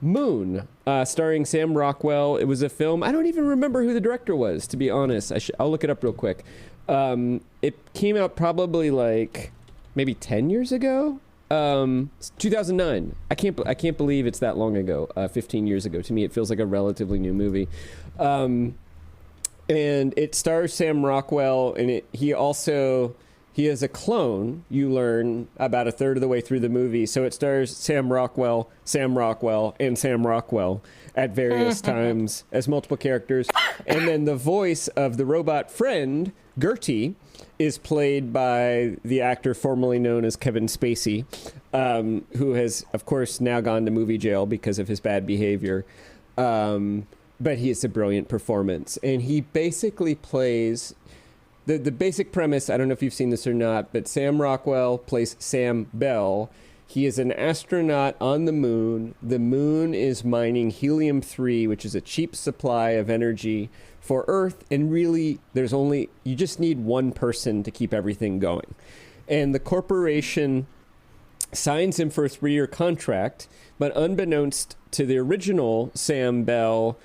Moon, starring Sam Rockwell. It was a film. I don't even remember who the director was, to be honest. I'll look it up real quick. It came out probably like maybe 10 years ago. 2009. I can't believe it's that long ago. 15 years ago. To me, it feels like a relatively new movie. And it stars Sam Rockwell, and he he is a clone, you learn about a third of the way through the movie. So it stars Sam Rockwell, and Sam Rockwell at various times as multiple characters. And then the voice of the robot friend, Gertie, is played by the actor formerly known as Kevin Spacey, who has, of course, now gone to movie jail because of his bad behavior. But he is a brilliant performance. And he basically plays... The basic premise, I don't know if you've seen this or not, but Sam Rockwell plays Sam Bell. He is an astronaut on the moon. The moon is mining helium-3, which is a cheap supply of energy for Earth. And really, you just need one person to keep everything going. And the corporation signs him for a 3-year contract, but unbeknownst to the original Sam Bell,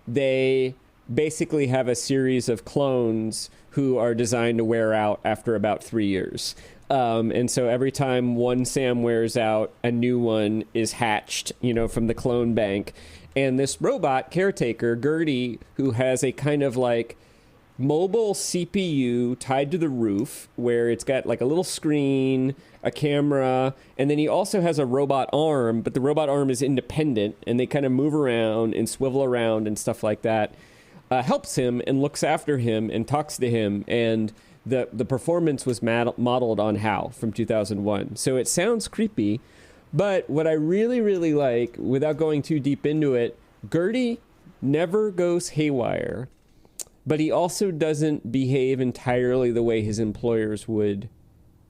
they basically have a series of clones who are designed to wear out after about 3 years. And so every time one Sam wears out, a new one is hatched, from the clone bank. And this robot caretaker, Gertie, who has a kind of like mobile CPU tied to the roof where it's got like a little screen, a camera, and then he also has a robot arm, but the robot arm is independent and they kind of move around and swivel around and stuff like that. Helps him and looks after him and talks to him, and the performance was modeled on HAL from 2001. So it sounds creepy, but what I really, really like, without going too deep into it, Gertie never goes haywire, but he also doesn't behave entirely the way his employers would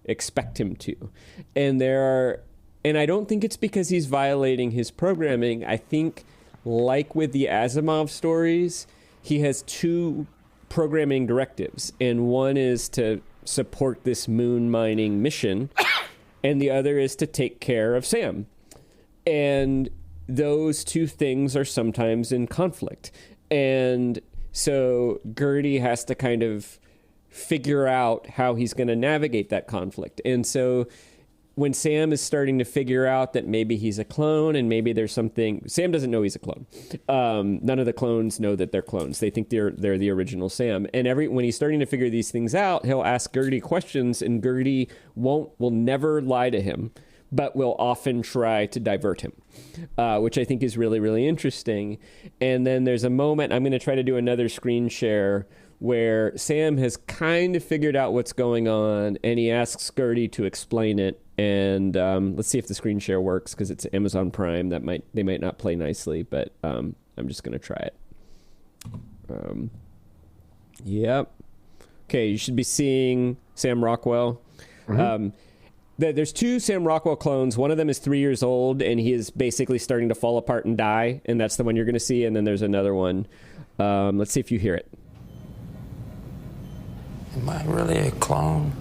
expect him to. And I don't think it's because he's violating his programming. I think, like with the Asimov stories, he has 2 programming directives, and one is to support this moon mining mission, and the other is to take care of Sam. And those 2 things are sometimes in conflict. And so Gertie has to kind of figure out how he's going to navigate that conflict. And so when Sam is starting to figure out that maybe he's a clone and maybe there's something... Sam doesn't know he's a clone. None of the clones know that they're clones. They think they're the original Sam. And when he's starting to figure these things out, he'll ask Gertie questions, and Gertie will never lie to him, but will often try to divert him, which I think is really, really interesting. And then there's a moment, I'm going to try to do another screen share, where Sam has kind of figured out what's going on, and he asks Gertie to explain it. And let's see if the screen share works, because it's Amazon Prime. They might not play nicely, but I'm just going to try it. Yep. Okay, you should be seeing Sam Rockwell. Mm-hmm. There's 2 Sam Rockwell clones. One of them is 3 years old, and he is basically starting to fall apart and die, and that's the one you're going to see. And then there's another one. Let's see if you hear it. Am I really a clone?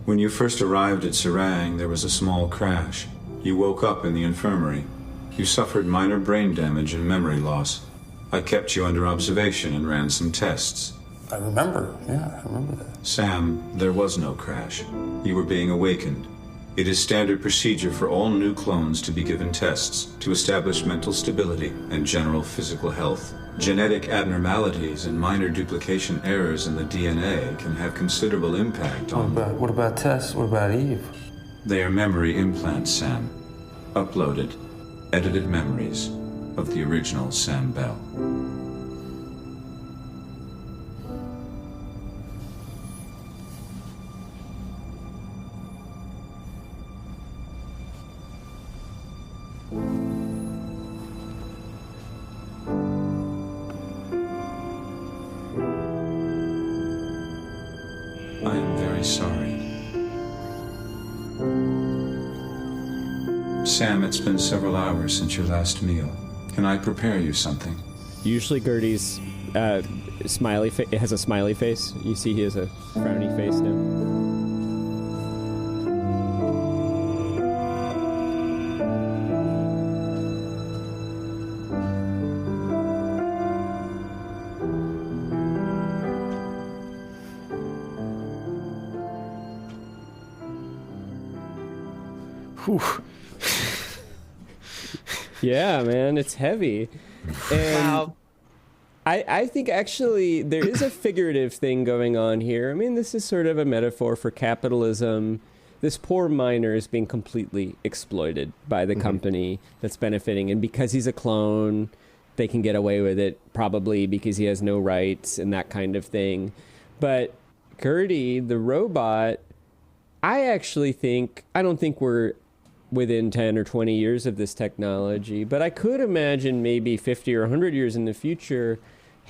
When you first arrived at Serang, there was a small crash. You woke up in the infirmary. You suffered minor brain damage and memory loss. I kept you under observation and ran some tests. I remember that. Sam, there was no crash. You were being awakened. It is standard procedure for all new clones to be given tests to establish mental stability and general physical health. Genetic abnormalities and minor duplication errors in the DNA can have considerable impact on... What about Tess? What about Eve? They are memory implants, Sam. Uploaded, edited memories of the original Sam Bell. I am very sorry. Sam, it's been several hours since your last meal. Can I prepare you something? Usually Gertie's smiley it has a smiley face. You see he has a frowny face now. Whew. Yeah, man, it's heavy. And Wow. I think actually there is a figurative thing going on here. I mean, this is sort of a metaphor for capitalism. This poor miner is being completely exploited by the company that's benefiting. And because he's a clone, they can get away with it, probably because he has no rights and that kind of thing. But Gertie, the robot, I don't think we're within 10 or 20 years of this technology, but I could imagine maybe 50 or 100 years in the future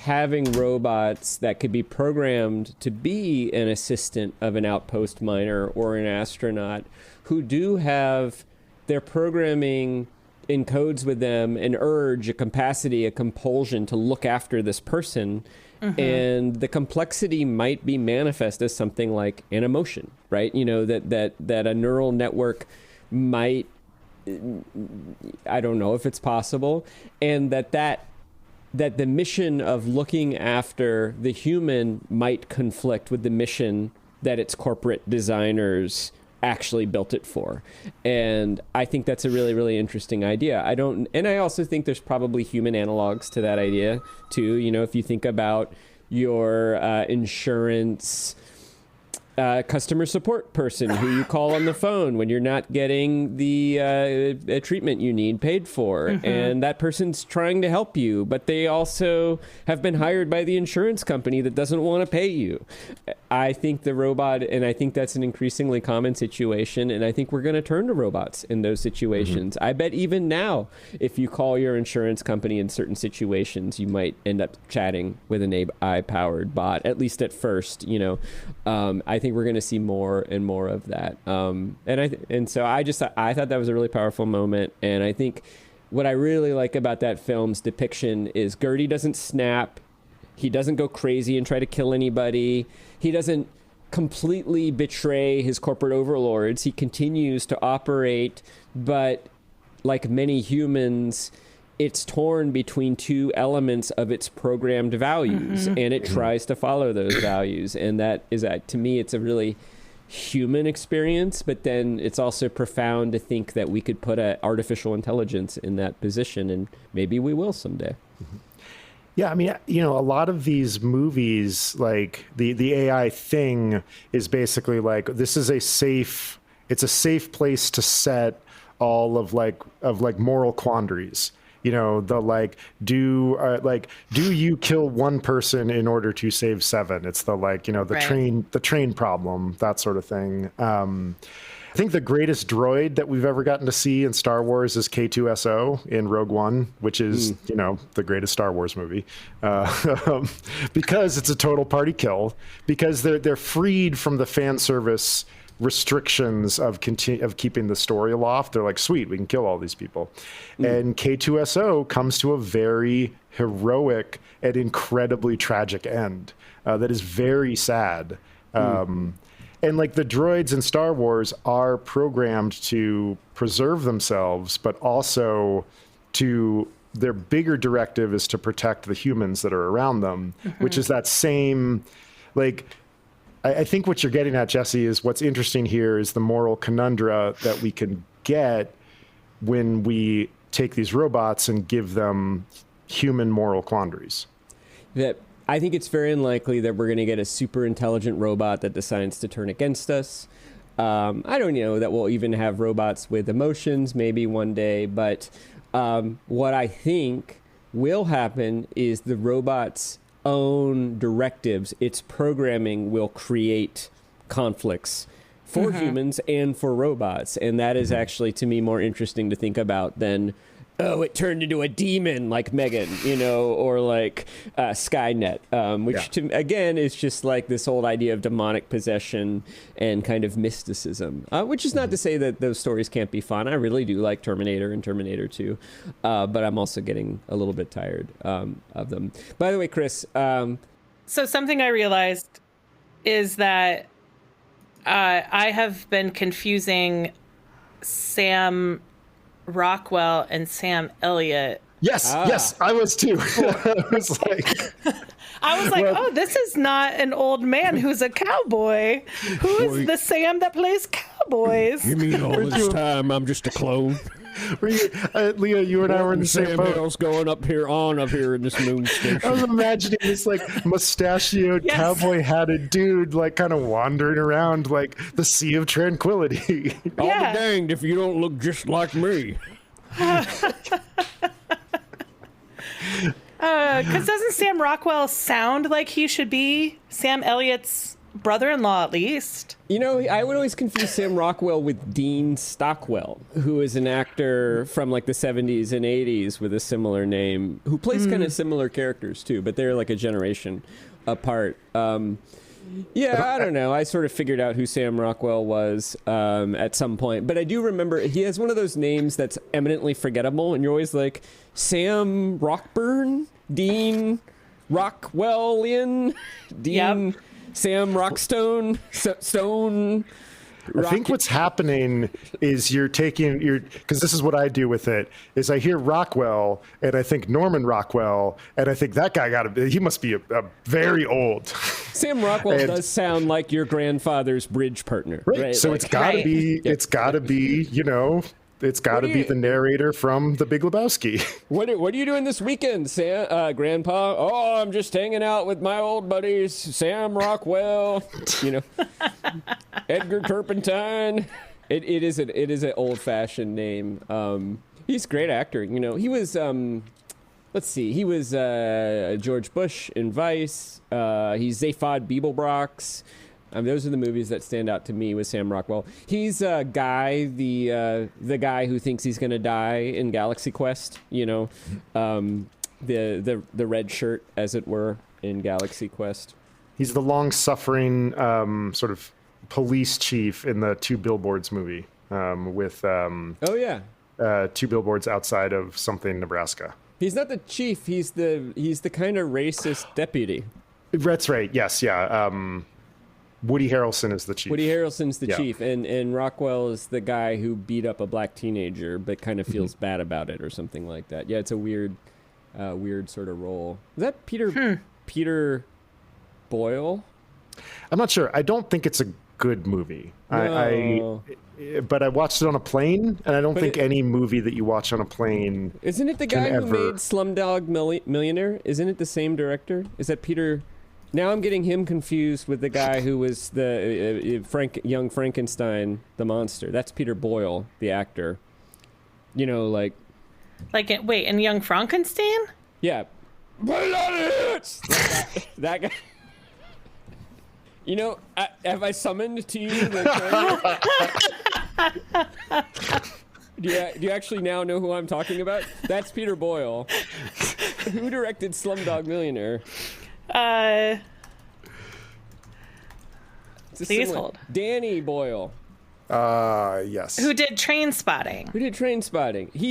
having robots that could be programmed to be an assistant of an outpost miner or an astronaut who do have their programming encodes with them an urge, a capacity, a compulsion to look after this person. And the complexity might be manifest as something like an emotion, right? You know, that a neural network might, I don't know if it's possible, and that the mission of looking after the human might conflict with the mission that its corporate designers actually built it for. And I think that's a really, really interesting idea. I also think there's probably human analogs to that idea too. You know, if you think about your insurance customer support person who you call on the phone when you're not getting the treatment you need paid for. And that person's trying to help you, but they also have been hired by the insurance company that doesn't want to pay you. I think the robot, and I think that's an increasingly common situation, and I think we're going to turn to robots in those situations. I bet even now, if you call your insurance company in certain situations, you might end up chatting with an AI-powered bot, at least at first, you know. I think we're going to see more and more of that. So I thought that was a really powerful moment. And I think what I really like about that film's depiction is Gertie doesn't snap. He doesn't go crazy and try to kill anybody. He doesn't completely betray his corporate overlords. He continues to operate, but like many humans, it's torn between two elements of its programmed values, and it tries to follow those values. And that is, to me, it's a really human experience, but then it's also profound to think that we could put an artificial intelligence in that position, and maybe we will someday. Yeah, I mean, you know, a lot of these movies, like the AI thing is basically like, this is it's a safe place to set all of moral quandaries. You know, do you kill one person in order to save seven? It's the train problem, that sort of thing. I think the greatest droid that we've ever gotten to see in Star Wars is K2SO in Rogue One, which is, you know, the greatest Star Wars movie, because it's a total party kill, because they're freed from the fan service restrictions of keeping the story aloft. They're like, sweet, we can kill all these people. And K2SO comes to a very heroic and incredibly tragic end that is very sad. And like the droids in Star Wars are programmed to preserve themselves, but also their bigger directive is to protect the humans that are around them, which is that same, like, I think what you're getting at, Jesse, is what's interesting here is the moral conundrum that we can get when we take these robots and give them human moral quandaries. That I think it's very unlikely that we're going to get a super intelligent robot that decides to turn against us. I don't know that we'll even have robots with emotions, maybe one day. But what I think will happen is the robot's own directives, its programming will create conflicts for humans and for robots. And that is actually, to me, more interesting to think about than, oh, it turned into a demon like Megan, you know, or like Skynet, which again is just like this old idea of demonic possession and kind of mysticism, which is not to say that those stories can't be fun. I really do like Terminator and Terminator 2, but I'm also getting a little bit tired of them. By the way, Chris. So something I realized is that I have been confusing Sam Rockwell and Sam Elliott. Yes, I was too. I was like, oh, this is not an old man who's a cowboy. Who is the Sam that plays cowboys? You mean all this time I'm just a clone? Leah, you and I were in the same boat. Hill's going up here in this moon station. I was imagining this like mustachioed, Yes. cowboy hatted dude, like kind of wandering around like the Sea of Tranquility. I'll Yeah. be danged if you don't look just like me. Because doesn't Sam Rockwell sound like he should be Sam Elliott's brother-in-law at least? You know, I would always confuse Sam Rockwell with Dean Stockwell, who is an actor from like the 70s and 80s with a similar name, who plays kind of similar characters too, but they're like a generation apart. Yeah, I don't know. I sort of figured out who Sam Rockwell was at some point, but I do remember he has one of those names that's eminently forgettable, and you're always like, Sam Rockburn? Dean Rockwellian? Dean... Yep. Sam Rockstone, Stone. I think what's happening is because this is what I do with it, is I hear Rockwell and I think Norman Rockwell, and I think that guy he must be a very old. Sam Rockwell does sound like your grandfather's bridge partner, right? So Like, it's gotta Right. be, it's gotta be, it's gotta be the narrator from The Big Lebowski. what are you doing this weekend, Sam, Grandpa? Oh, I'm just hanging out with my old buddies, Sam Rockwell, Edgar Turpentine. It is an old fashioned name. He's a great actor. He was let's see, he was George Bush in Vice. He's Zaphod Beeblebrox. Those are the movies that stand out to me with Sam Rockwell. He's Guy, the guy who thinks he's going to die in Galaxy Quest. The red shirt, as it were, in Galaxy Quest. He's the long-suffering sort of police chief in the Two Billboards movie with Two Billboards Outside of something, Nebraska. He's not the chief. He's the kind of racist deputy. That's right. Yes. Yeah. Woody Harrelson is the chief. Woody Harrelson's the chief, and Rockwell is the guy who beat up a black teenager, but kind of feels bad about it or something like that. Yeah, it's a weird sort of role. Is that Peter Boyle? I'm not sure. I don't think it's a good movie. No. But I watched it on a plane, and I don't think any movie that you watch on a plane. Isn't it the guy who made Slumdog Millionaire? Isn't it the same director? Is that Peter? Now I'm getting him confused with the guy who was the Young Frankenstein, the monster. That's Peter Boyle, the actor. Wait, in Young Frankenstein? Yeah. That guy. Have I summoned to you the do you actually now know who I'm talking about? That's Peter Boyle. Who directed Slumdog Millionaire? Please hold. Danny Boyle. Yes. Who did Train Spotting?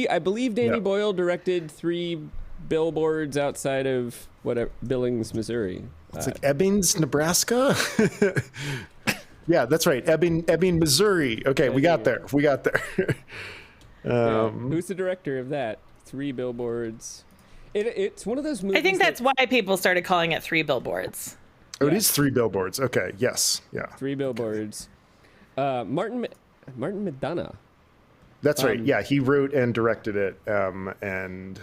I believe Danny Boyle directed 3 billboards outside of Billings, Missouri. It's like Ebbings, Nebraska. Yeah, that's right. Ebbing, Missouri. Okay, we got there. Who's the director of that? 3 billboards. It's one of those movies. I think that's why people started calling it 3 billboards. Oh, it is 3 billboards. Okay, yes, yeah. 3 billboards. Martin McDonough. That's right. Yeah, he wrote and directed it, and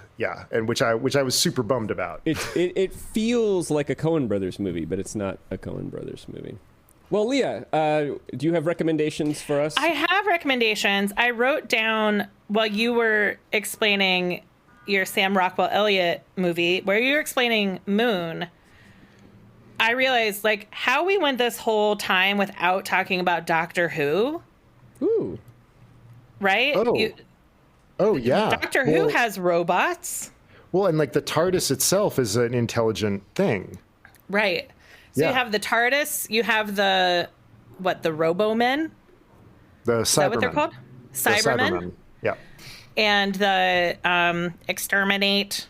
which I was super bummed about. It feels like a Coen Brothers movie, but it's not a Coen Brothers movie. Well, Leah, do you have recommendations for us? I have recommendations. I wrote down while you were explaining your Sam Rockwell Elliott movie, where you were explaining Moon. I realized how we went this whole time without talking about Doctor Who. Ooh. Right? Oh, yeah. Doctor Who has robots. Well, and the TARDIS itself is an intelligent thing. Right. So you have the TARDIS, you have the Robomen? The Cybermen. Is that what they're called? Cybermen? Yeah. And the Exterminate.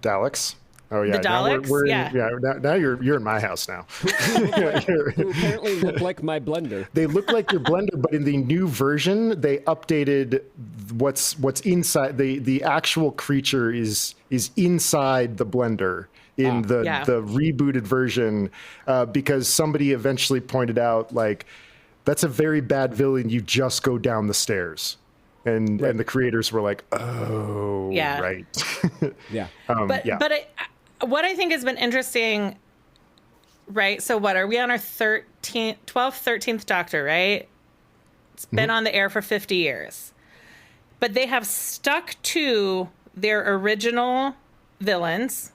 Daleks. Oh yeah, The Daleks? Now you're in my house now. Who apparently look like my blender. They look like your blender, but in the new version, they updated what's inside. The actual creature is inside the blender in the rebooted version, because somebody eventually pointed out that's a very bad villain. You just go down the stairs. And the creators were like, oh, Yeah. right. Yeah. But what I think has been interesting, right? So what are we on our 12th, 13th Doctor, right? It's been on the air for 50 years. But they have stuck to their original villains,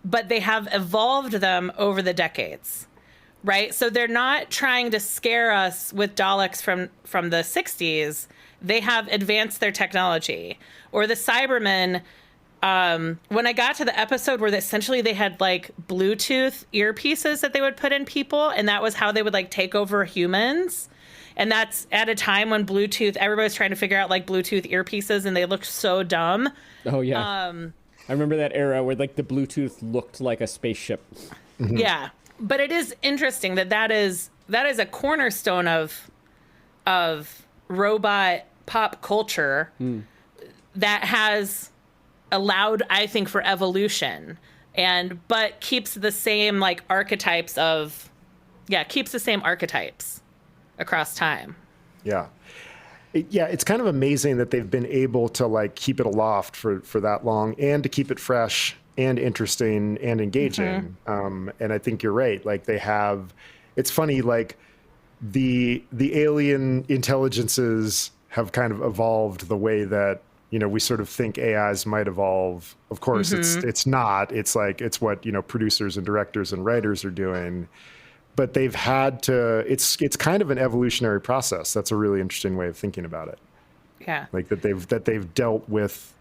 but they have evolved them over the decades, right? So they're not trying to scare us with Daleks from the 60s. They have advanced their technology. Or the Cybermen, when I got to the episode where essentially they had like Bluetooth earpieces that they would put in people, and that was how they would like take over humans. And that's at a time when Bluetooth, everybody's trying to figure out like Bluetooth earpieces, and they looked so dumb. Oh yeah. I remember that era where like the Bluetooth looked like a spaceship. Yeah. But it is interesting that is a cornerstone of robot pop culture that has allowed, I think, for evolution, but keeps the same like archetypes across time. Yeah. It's kind of amazing that they've been able to like keep it aloft for that long and to keep it fresh and interesting and engaging. And I think you're right. Like it's funny, like the alien intelligences have kind of evolved the way that, we sort of think AIs might evolve. Of course, it's not. It's like, it's what, producers and directors and writers are doing. But they've had to, it's kind of an evolutionary process. That's a really interesting way of thinking about it. Yeah. Like that they've dealt with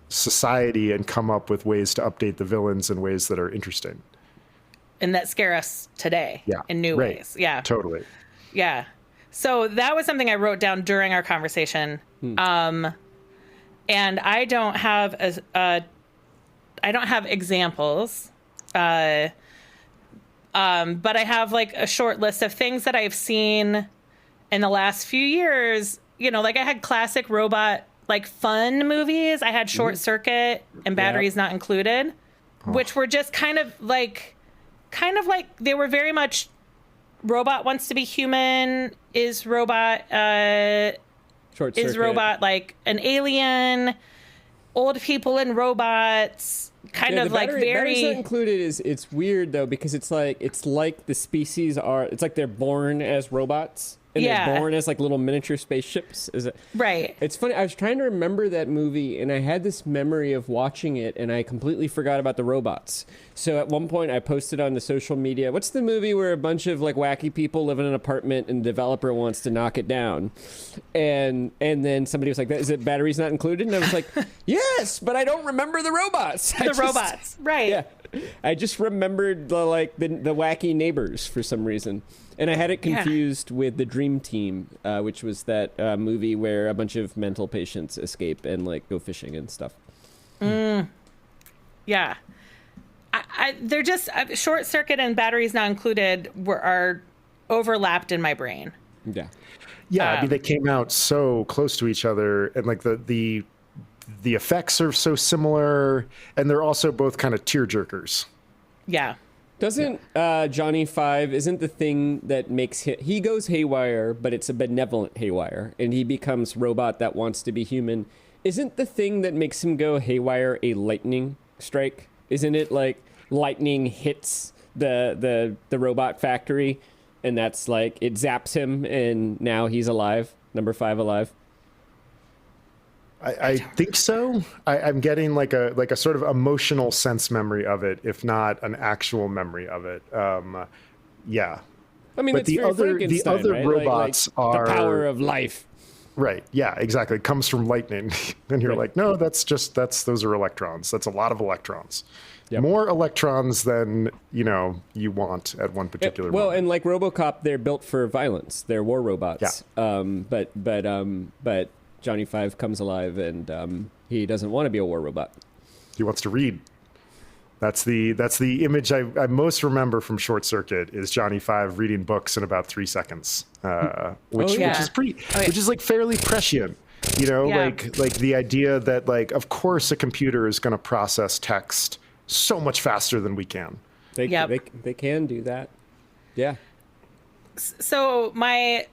society and come up with ways to update the villains in ways that are interesting. And that scare us today in new ways. Yeah. Totally. Yeah. So that was something I wrote down during our conversation. And I don't have examples. But I have like a short list of things that I've seen in the last few years. Like I had classic robot, like fun movies. I had Short Circuit and Batteries Not Included, which were just kind of like they were very much robot wants to be human. Is robot like an alien? Old people and robots. Kind of like Batteries Not Included it's weird though, because it's like the species it's like they're born as robots and they're born as like little miniature spaceships. Is it right? It's funny. I was trying to remember that movie and I had this memory of watching it and I completely forgot about the robots. So at one point I posted on the social media, what's the movie where a bunch of like wacky people live in an apartment and the developer wants to knock it down? And then somebody was like, is it Batteries Not Included? And I was like, yes, but I don't remember the robots. Robots, right? Yeah, I just remembered the wacky neighbors for some reason, and I had it confused with the Dream Team, which was that movie where a bunch of mental patients escape and like go fishing and stuff. Yeah, they're just Short Circuit and Batteries Not Included are overlapped in my brain. Yeah. I mean, they came out so close to each other, and like the effects are so similar, and they're also both kind of tearjerkers. Yeah. Doesn't Johnny Five isn't the thing that makes he goes haywire, but it's a benevolent haywire, and he becomes robot that wants to be human. Isn't the thing that makes him go haywire a lightning strike? Isn't it like lightning hits the robot factory, and that's like it zaps him, and now he's alive. Number 5 alive. I think so. I'm getting like a sort of emotional sense memory of it, if not an actual memory of it. Yeah. I mean, but the other right? robots are the power of life. Right. Yeah. Exactly. It comes from lightning, and you're like, no, those are electrons. That's a lot of electrons. Yep. More electrons than you want at one particular moment. And like RoboCop, they're built for violence. They're war robots. Yeah. But Johnny Five comes alive, and he doesn't want to be a war robot. He wants to read. That's the image I most remember from Short Circuit is Johnny Five reading books in about 3 seconds, which is like fairly prescient. Like the idea that like of course a computer is going to process text so much faster than we can. They can do that. Yeah. So my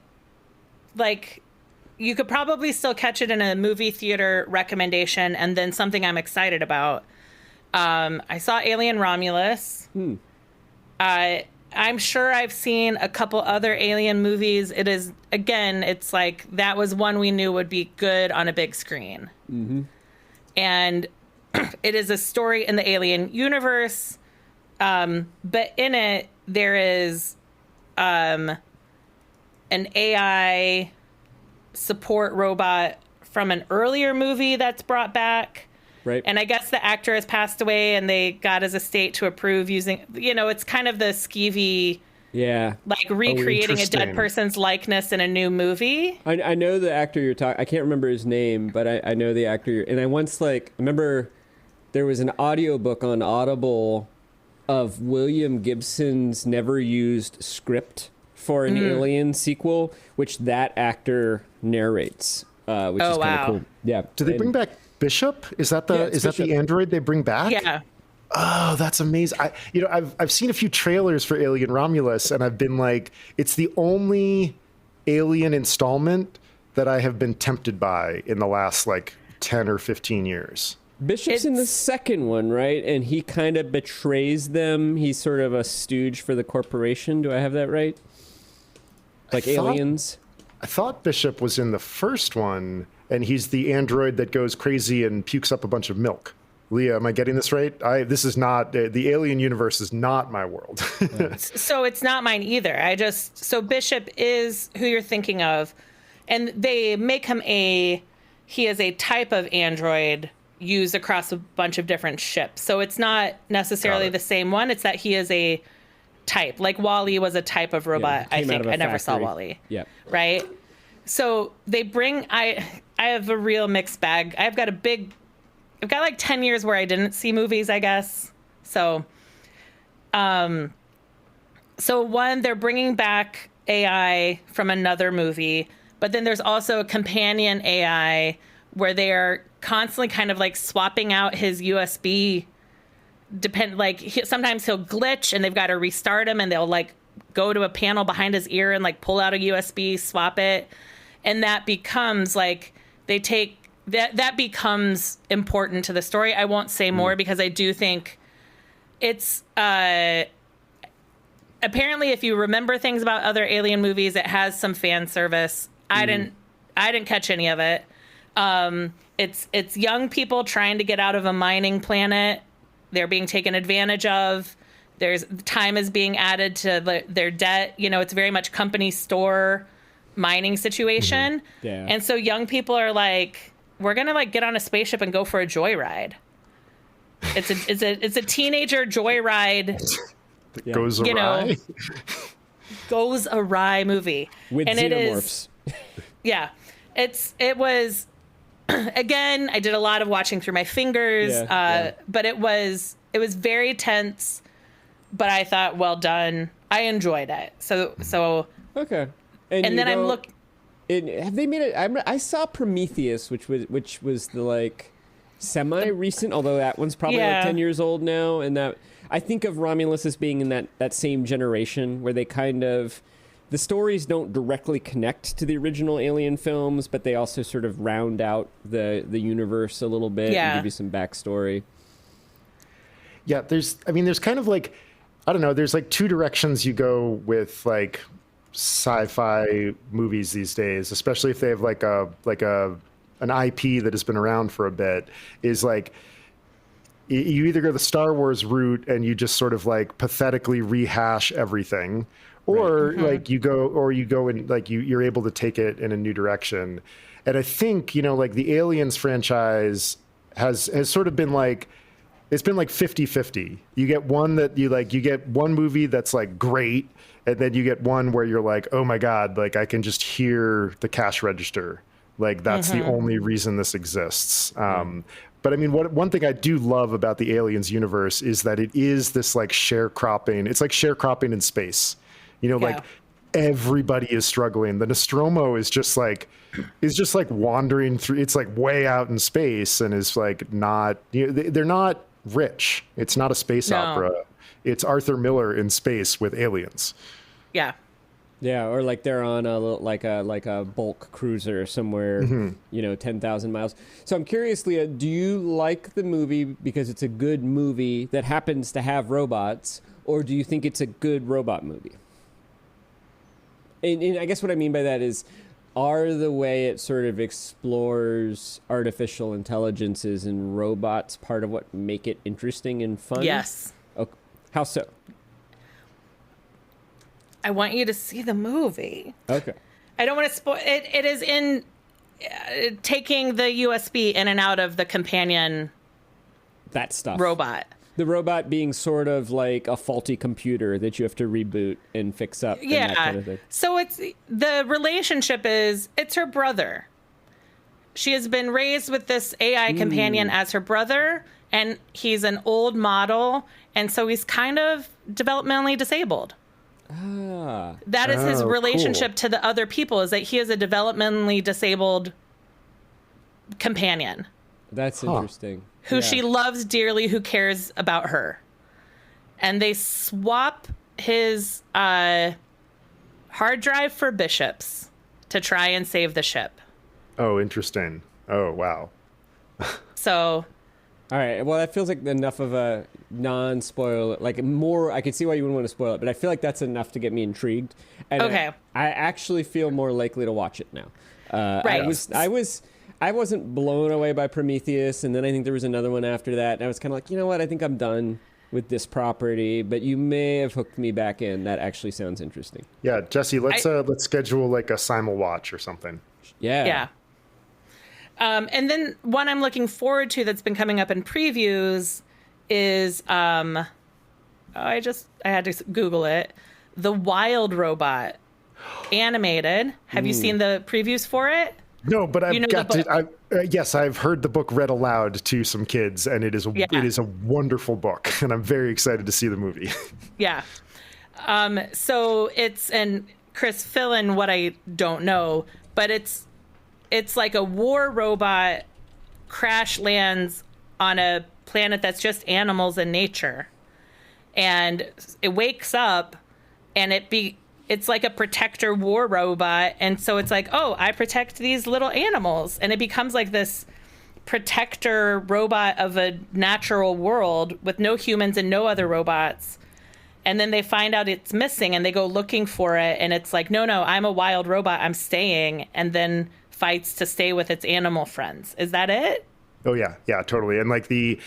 you could probably still catch it in a movie theater recommendation, and then something I'm excited about. I saw Alien Romulus. I'm sure I've seen a couple other Alien movies. It is, again, it's like that was one we knew would be good on a big screen. And it is a story in the Alien universe, but in it there is an AI support robot from an earlier movie that's brought back. Right. And I guess the actor has passed away and they got his estate to approve using, it's kind of the skeevy, like recreating a dead person's likeness in a new movie. I know the actor you're talking, I can't remember his name, but I know the actor. And I once remember there was an audiobook on Audible of William Gibson's never used script for an Alien sequel, which that actor narrates, which is kind of cool. Yeah. Do they bring back Bishop? Is that the android they bring back? Yeah. Oh, that's amazing. I've seen a few trailers for Alien Romulus, and I've been like, it's the only Alien installment that I have been tempted by in the last 10 or 15 years. Bishop's in the second one, right? And he kind of betrays them. He's sort of a stooge for the corporation. Do I have that right? Aliens? I thought Bishop was in the first one, and he's the android that goes crazy and pukes up a bunch of milk. Leah, am I getting this right? This is not, the Alien universe is not my world. So it's not mine either. So Bishop is who you're thinking of, and they make him he is a type of android used across a bunch of different ships. So it's not necessarily the same one. It's that he is a type. Like WALL-E was a type of robot. I think I never saw WALL-E. Yeah. Right. So they bring. I have a real mixed bag. I've got 10 years where I didn't see movies, I guess. So, one, they're bringing back AI from another movie, but then there's also a companion AI where they are constantly kind of swapping out his USB. Sometimes he'll glitch and they've got to restart him, and they'll go to a panel behind his ear and pull out a USB, swap it, and that becomes that becomes important to the story. I won't say more because I do think it's apparently, if you remember things about other Alien movies, it has some fan service. I didn't catch any of it. It's young people trying to get out of a mining planet. They're being taken advantage of. There's time is being added to their debt. It's very much company store mining situation. Yeah. And so young people are we're gonna get on a spaceship and go for a joyride. It's a teenager joyride. Goes awry. Goes awry movie. With and xenomorphs. It was again, I did a lot of watching through my fingers, but it was very tense, but I thought, well done. I enjoyed it. So okay. And then I'm looking. Have they made it? I saw Prometheus, which was the semi-recent, although that one's probably 10 years old now, and that I think of Romulus as being in that same generation where they kind of, the stories don't directly connect to the original Alien films, but they also sort of round out the universe a little bit and give you some backstory. Yeah, there's kind of I don't know, there's two directions you go with sci-fi movies these days, especially if they have an IP that has been around for a bit, is you either go the Star Wars route and you just sort of pathetically rehash everything, or you go and you're able to take it in a new direction. And I think the Aliens franchise has sort of been it's been 50-50. You get one that you get one movie that's great, and then you get one where you're oh my God, I can just hear the cash register. That's the only reason this exists. But one thing I do love about the Aliens universe is that it is this sharecropping. It's sharecropping in space. Everybody is struggling. The Nostromo is just wandering through. It's way out in space and is not. They're not rich. It's not a space opera. It's Arthur Miller in space with aliens. Yeah. Yeah, or like they're on like a bulk cruiser somewhere, 10,000 miles. So I'm curious, Leah, do you like the movie because it's a good movie that happens to have robots, or do you think it's a good robot movie? And I guess what I mean by that is, are the way it sort of explores artificial intelligences and robots part of what make it interesting and fun? Yes. Okay. How so? I want you to see the movie. Okay. I don't want to spoil it. It is in taking the USB in and out of the companion That stuff. robot. The robot being sort of like a faulty computer that you have to reboot and fix up. And that kind of thing. So the relationship is, it's her brother. She has been raised with this AI companion as her brother, and he's an old model, and so he's kind of developmentally disabled. That is his relationship to the other people, is that he is a developmentally disabled companion That's interesting. who she loves dearly, who cares about her. And they swap his hard drive for Bishop's to try and save the ship. Oh, interesting. Oh, wow. So All right. Well, that feels like enough of a non-spoiler. Like more, I can see why you wouldn't want to spoil it, but I feel like that's enough to get me intrigued. And Okay. I actually feel more likely to watch it now. Right. I wasn't blown away by Prometheus, and then I think there was another one after that, and I was kind of like, you know what? I think I'm done with this property, but you may have hooked me back in. That actually sounds interesting. Yeah, Jesse, let's schedule like a simul watch or something. Yeah. yeah. And then one I'm looking forward to that's been coming up in previews is I had to Google it. The Wild Robot animated. Have you seen the previews for it? No, but I've You know got the to. Yes, I've heard the book read aloud to some kids, and it is a wonderful book, and I'm very excited to see the movie. Yeah. So and Chris, fill in what I don't know, but it's like a war robot crash lands on a planet that's just animals and nature. And it wakes up and it's like a protector war robot. And so it's like, oh, I protect these little animals. And it becomes like this protector robot of a natural world with no humans and no other robots. And then they find out it's missing and they go looking for it. And it's like, no, I'm a wild robot. I'm staying. And then fights to stay with its animal friends. Is that it? Oh yeah, totally. And like the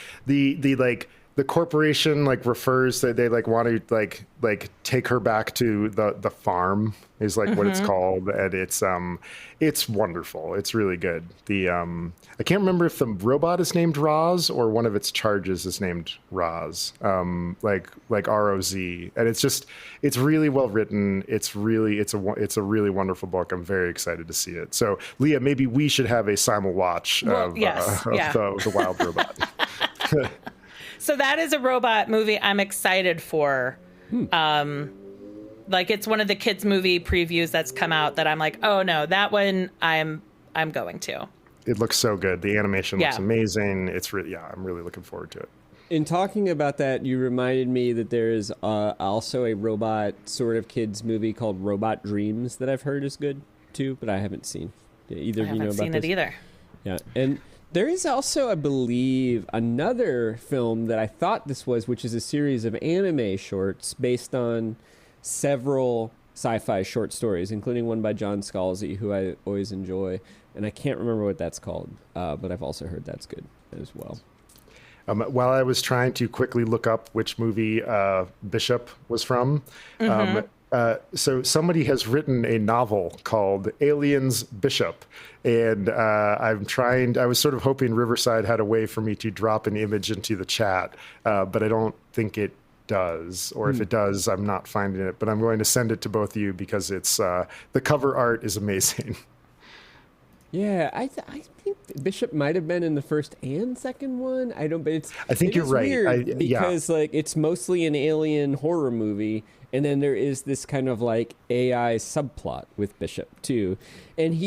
corporation like refers that they like want to like take her back to the farm is like what it's called, and it's wonderful. It's really good. I can't remember if the robot is named Roz or one of its charges is named Roz, like ROZ, and it's really well written. It's a really wonderful book. I'm very excited to see it. So Leah, maybe we should have a simul watch of the Wild Robot. So that is a robot movie I'm excited for. Like it's one of the kids movie previews that's come out that I'm like, oh no, that one I'm going to. It looks so good. The animation looks amazing. It's really, I'm really looking forward to it. In talking about that, you reminded me that there is also a robot sort of kids movie called Robot Dreams that I've heard is good too, but I haven't seen. Either of you know about this? I haven't seen it either. Yeah, and there is also, I believe, another film that I thought this was, which is a series of anime shorts based on several sci-fi short stories, including one by John Scalzi, who I always enjoy, and I can't remember what that's called, but I've also heard that's good as well. While I was trying to quickly look up which movie Bishop was from, so somebody has written a novel called Aliens Bishop, and I was sort of hoping Riverside had a way for me to drop an image into the chat, but I don't think it does, or if it does, I'm not finding it, but I'm going to send it to both of you because it's the cover art is amazing. Yeah, I think Bishop might have been in the first and second one. I think you're right. Weird because like it's mostly an alien horror movie, and then there is this kind of like AI subplot with Bishop too. And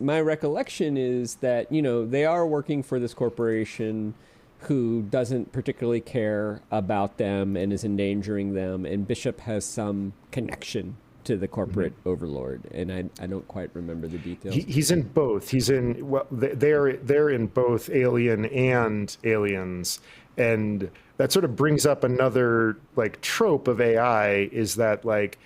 my recollection is that, they are working for this corporation who doesn't particularly care about them and is endangering them, and Bishop has some connection to the corporate overlord, and I don't quite remember the details. He's in both. He's in they're in both Alien and Aliens, and that sort of brings up another like trope of AI is that like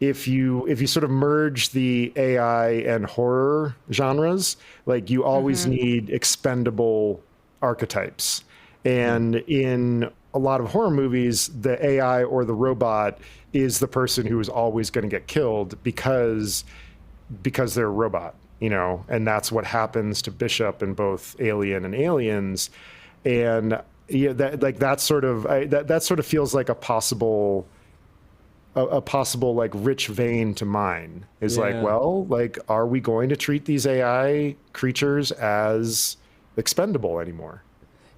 if you sort of merge the AI and horror genres, like you always need expendable archetypes. And in a lot of horror movies, the AI or the robot is the person who is always going to get killed because they're a robot, you know, and that's what happens to Bishop in both Alien and Aliens. And yeah, that sort of feels like a possible like rich vein to mine is like, well, like, are we going to treat these AI creatures as expendable anymore?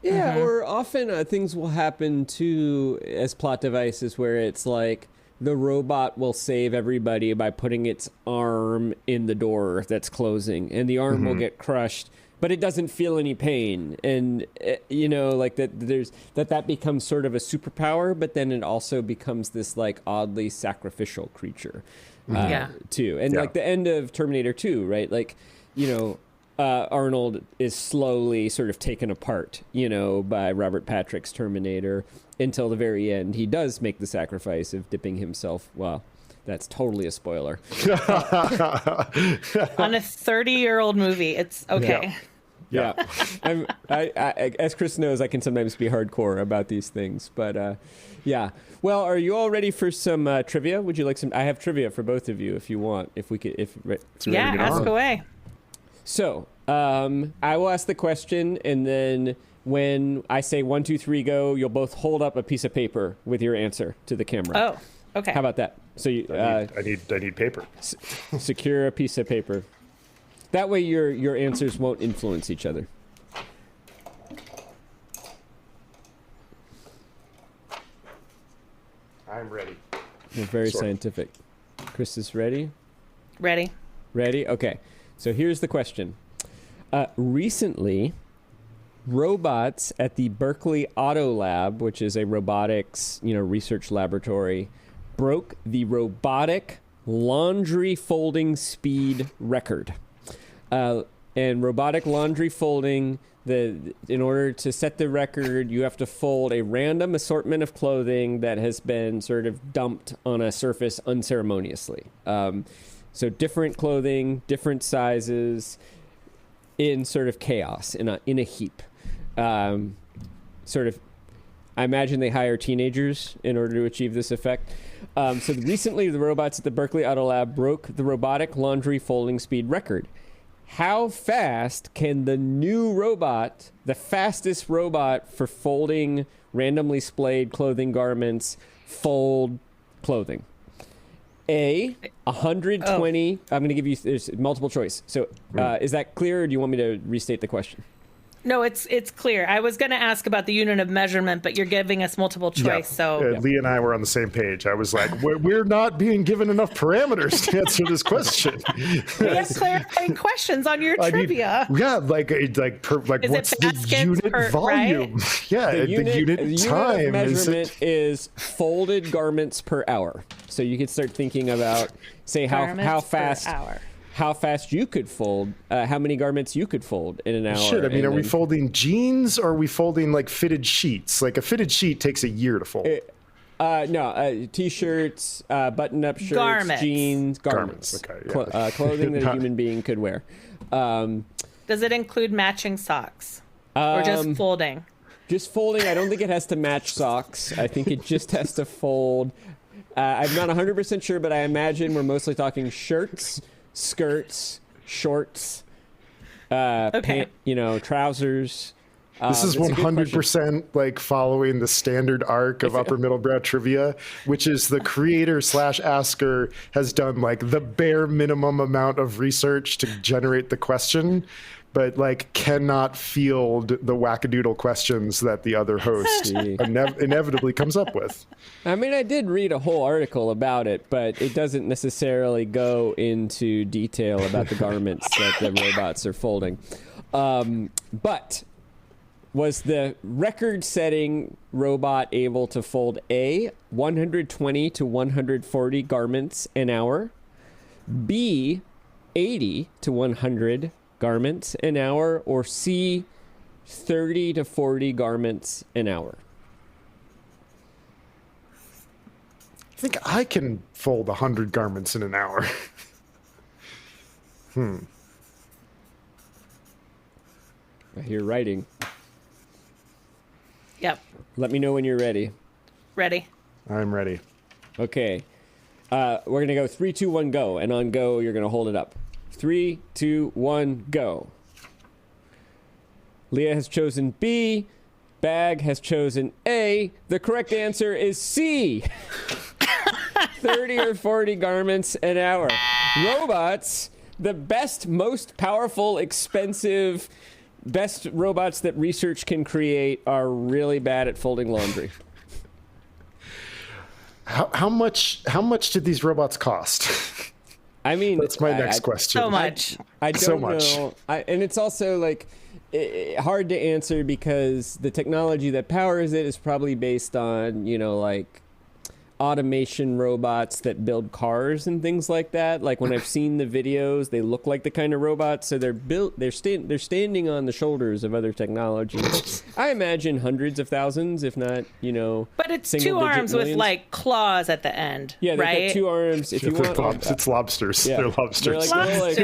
Yeah, or often things will happen too as plot devices where it's like the robot will save everybody by putting its arm in the door that's closing, and the arm will get crushed, but it doesn't feel any pain. And, you know, like that becomes sort of a superpower, but then it also becomes this like oddly sacrificial creature too. And like the end of Terminator 2, right? Like, you know, Arnold is slowly sort of taken apart, you know, by Robert Patrick's Terminator until the very end. He does make the sacrifice of dipping himself. Well, that's totally a spoiler. On a 30-year-old movie, it's okay. Yeah. I, as Chris knows, I can sometimes be hardcore about these things, but yeah. Well, are you all ready for some trivia? Would you like some? I have trivia for both of you if you want. If we could, Ask away. So, I will ask the question, and then when I say 1, 2, 3, go, you'll both hold up a piece of paper with your answer to the camera. Oh, okay. How about that? So you, I need paper. Secure a piece of paper. That way, your answers won't influence each other. I'm ready. You're very scientific. Chris is ready? Ready. Ready? Okay. So here's the question. Recently, robots at the Berkeley Auto Lab, which is a robotics, research laboratory, broke the robotic laundry folding speed record. And robotic laundry folding, in order to set the record, you have to fold a random assortment of clothing that has been sort of dumped on a surface unceremoniously. So different clothing, different sizes, in sort of chaos, in a heap. I imagine they hire teenagers in order to achieve this effect. So recently, the robots at the Berkeley Auto Lab broke the robotic laundry folding speed record. How fast can the new robot, the fastest robot for folding randomly splayed clothing garments, fold clothing? A, 120. I'm going to give you, there's multiple choice. So is that clear, or do you want me to restate the question? No, it's clear. I was going to ask about the unit of measurement, but you're giving us multiple choice. So Leah and I were on the same page. I was like, we're not being given enough parameters to answer this question. We have clarifying questions on your trivia. Like what's the unit volume? Right? Yeah, the unit time of measurement is folded garments per hour. So you could start thinking about, say, how fast. How fast you could fold, how many garments you could fold in an hour. Shit, I mean, are we folding jeans or are we folding like fitted sheets? Like a fitted sheet takes a year to fold. No, t-shirts, button-up shirts, garments. Jeans, garments. Okay, yeah. Clothing that a human being could wear. Does it include matching socks or just folding? Just folding. I don't think it has to match socks. I think it just has to fold. I'm not 100% sure, but I imagine we're mostly talking shirts, skirts, shorts, trousers. This is 100% like following the standard arc of Upper Middlebrow trivia, which is the creator / asker has done like the bare minimum amount of research to generate the question, but like cannot field the wackadoodle questions that the other host inevitably comes up with. I mean, I did read a whole article about it, but it doesn't necessarily go into detail about the garments that the robots are folding. But Was the record-setting robot able to fold A, 120 to 140 garments an hour, B, 80 to 100 garments an hour, or C, 30 to 40 garments an hour? I think I can fold 100 garments in an hour. I hear writing. Yep. Let me know when you're ready. Ready. I'm ready. Okay. We're going to go 3, 2, 1, go. And on go, you're going to hold it up. 3, 2, 1, go. Leah has chosen B. Bag has chosen A. The correct answer is C. 30 or 40 garments an hour. Robots, the best, most powerful, expensive, best robots that research can create are really bad at folding laundry. How much did these robots cost? I mean, That's my next question. So much. I don't So much. know. And it's also like hard to answer because the technology that powers it is probably based on, like automation robots that build cars and things like that. Like when I've seen the videos, they look like the kind of robots. So they're standing on the shoulders of other technologies. I imagine hundreds of thousands, if not, But it's two single-digit arms with millions. like claws at the end. Yeah, they've right? got 2 arms. If you want, It's lobsters. yeah. They're lobsters. They're like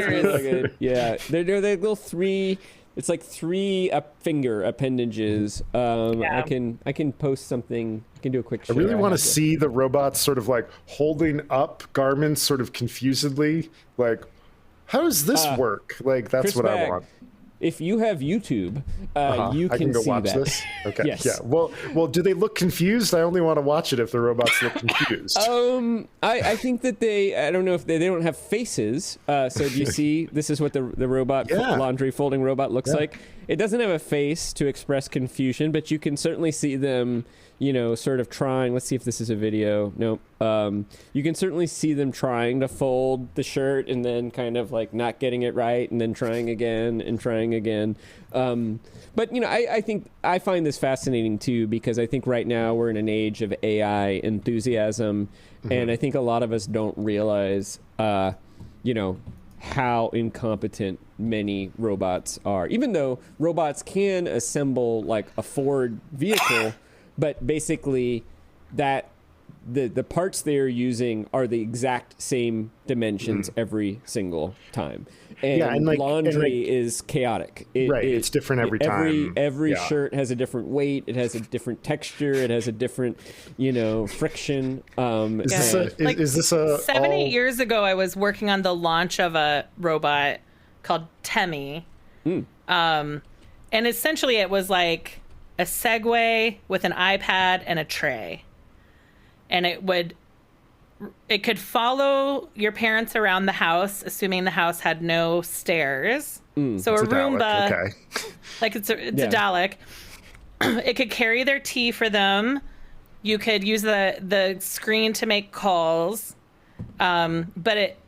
they're little 3. It's like 3 finger appendages. Yeah. I can post something. I can do a quick. I share. really want to have see the robots sort of like holding up garments sort of confusedly. Like, how does this work? Like, that's Chris what I Bagg, want. If you have YouTube, you I can go see watch that. this. Okay. Yes. Yeah. Well, do they look confused? I only want to watch it if the robots look confused. I think that I don't know if they don't have faces. So do you see? This is what the robot Yeah. laundry folding robot looks Yeah. like. It doesn't have a face to express confusion, but you can certainly see them, sort of trying. Let's see if this is a video. Nope. You can certainly see them trying to fold the shirt and then kind of like not getting it right and then trying again and trying again. But, I think I find this fascinating, too, because I think right now we're in an age of AI enthusiasm. And I think a lot of us don't realize, how incompetent many robots are. Even though robots can assemble like a Ford vehicle, but basically that the parts they're using are the exact same dimensions every single time. And, laundry is chaotic. It's different every time. Every shirt has a different weight. It has a different texture. It has a different, friction. Is this a 7-8 years ago, I was working on the launch of a robot called Temmie. And essentially it was like a Segway with an iPad and a tray. And it could follow your parents around the house, assuming the house had no stairs. So a Roomba, okay. like it's a Dalek. It could carry their tea for them. You could use the screen to make calls, but it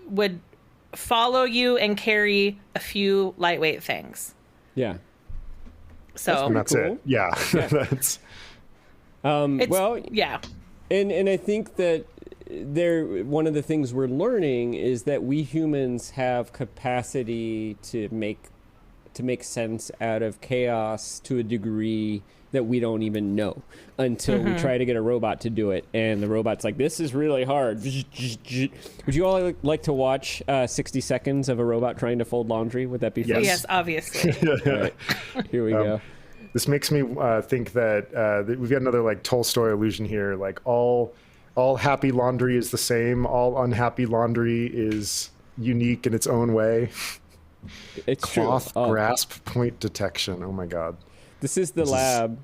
would follow you and carry a few lightweight things. Yeah. So And that's cool. it. Yeah. That's yeah. And I think that one of the things we're learning is that we humans have capacity to make sense out of chaos to a degree that we don't even know until we try to get a robot to do it. And the robot's like, this is really hard. Would you all like to watch 60 seconds of a robot trying to fold laundry? Would that be fun? Yes, obviously. All right. Here we go. This makes me think that we've got another like Tolstoy illusion here. Like all happy laundry is the same. All unhappy laundry is unique in its own way. It's Cloth true. grasp point detection. Oh my God. This is the lab.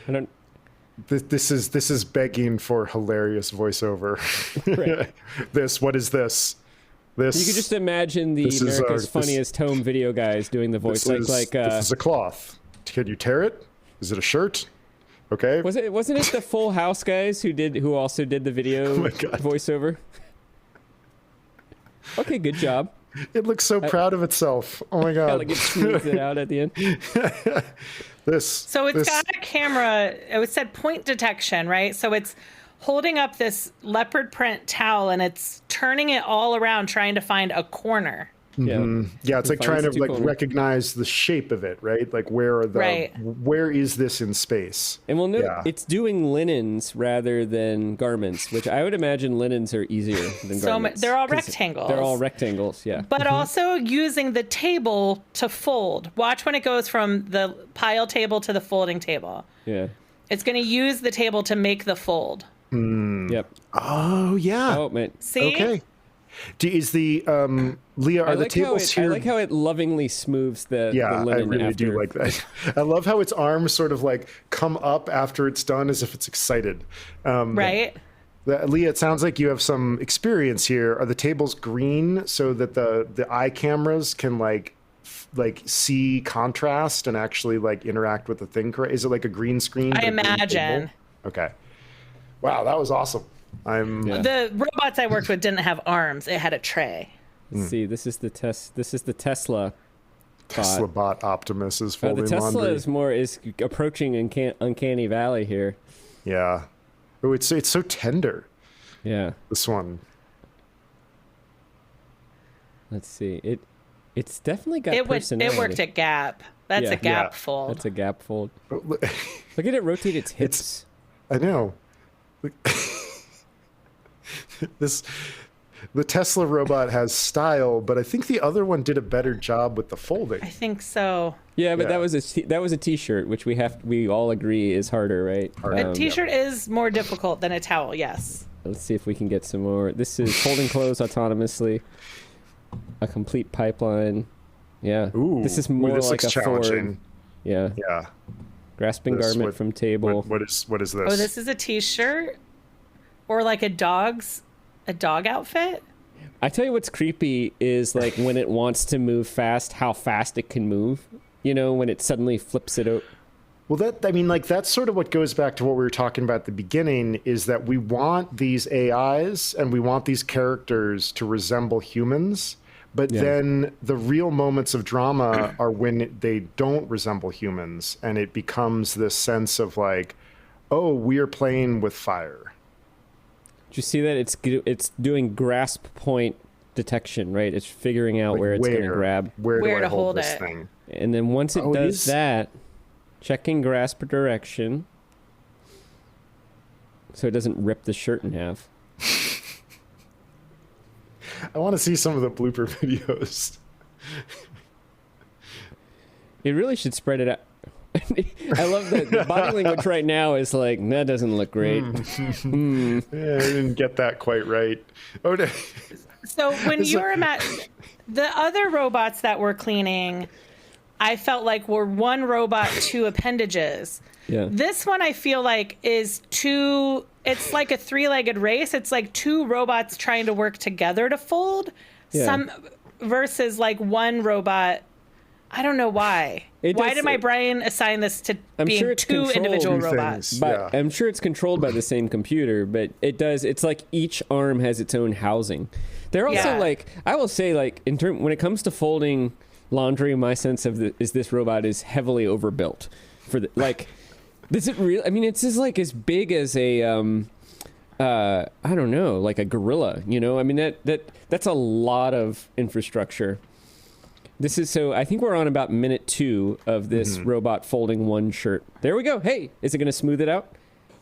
I don't. This is begging for hilarious voiceover. Right. What is this? This. You could just imagine the this is, America's this- Funniest Home Video guys doing the voice, This is a cloth. Can you tear it? Is it a shirt? Okay. wasn't it the Full House guys who also did the video my God. voiceover? Okay, good job. It looks so proud of itself. Oh my god! Like it smooths it out at the end. So it's got a camera. It said point detection, right? So it's holding up this leopard print towel and it's turning it all around, trying to find a corner. Yeah, it's like trying to like recognize the shape of it, right? Like where is this in space? And we'll note it's doing linens rather than garments, which I would imagine linens are easier than garments. They're all rectangles. They're all rectangles, yeah. But also using the table to fold. Watch when it goes from the pile table to the folding table. Yeah. It's going to use the table to make the fold. Yep. Oh yeah. Oh man. See? Okay. Is the Leah? Are the tables here? I like how it lovingly smooths the linen. I really after. do like that. I love how its arms sort of like come up after it's done, as if it's excited. Right. Leah, it sounds like you have some experience here. Are the tables green so that the eye cameras can like see contrast and actually like interact with the thing? Is it like a green screen? I imagine. Okay. Wow, that was awesome. The robots I worked with didn't have arms. It had a tray. See, this is the Tesla. Tesla bot Optimus is folding the Tesla laundry. is approaching uncanny valley here. Yeah. Oh, it's so tender. Yeah. This one. Let's see. It's definitely got personality. It worked at Gap. That's a Gap fold. That's a Gap fold. Look at it rotate its hips. I know. The Tesla robot has style, but I think the other one did a better job with the folding. I think so. Yeah, but that was a t-shirt, which we all agree is harder, right? A t-shirt is more difficult than a towel, yes. Let's see if we can get some more. This is folding clothes autonomously. A complete pipeline. Yeah. Ooh, this is more like a challenging. Ford. Yeah. Yeah. Grasping garment from table. What is this? Oh, this is a t-shirt? Or like a dog outfit? I tell you what's creepy is like when it wants to move fast, how fast it can move. You know, when it suddenly flips it out. Well, that's sort of what goes back to what we were talking about at the beginning, is that we want these AIs and we want these characters to resemble humans. But then the real moments of drama are when they don't resemble humans. And it becomes this sense of like, oh, we are playing with fire. Did you see that it's doing grasp point detection, right? It's figuring out where it's going to grab. Where do I to hold this it. thing? And then once it does that, checking grasp direction so it doesn't rip the shirt in half. I want to see some of the blooper videos. It really should spread it out. I love that the body language right now is like, that doesn't look great. Yeah, I didn't get that quite right. Oh, no. So when you were the other robots that were cleaning, I felt like were one robot, two appendages. Yeah. This one I feel like is two. It's like a three-legged race. It's like two robots trying to work together to fold. Yeah. Versus like one robot. I don't know why. Why did my brain assign this to being two individual robots? But I'm sure it's controlled by the same computer, but it's like each arm has its own housing. They're also like, I will say, like, when it comes to folding laundry, my sense of this robot is heavily overbuilt for does it really? I mean, it's just like as big as a I don't know, like a gorilla, you know? I mean, that's a lot of infrastructure. I think we're on about minute 2 of this robot folding one shirt. There we go. Hey, is it going to smooth it out?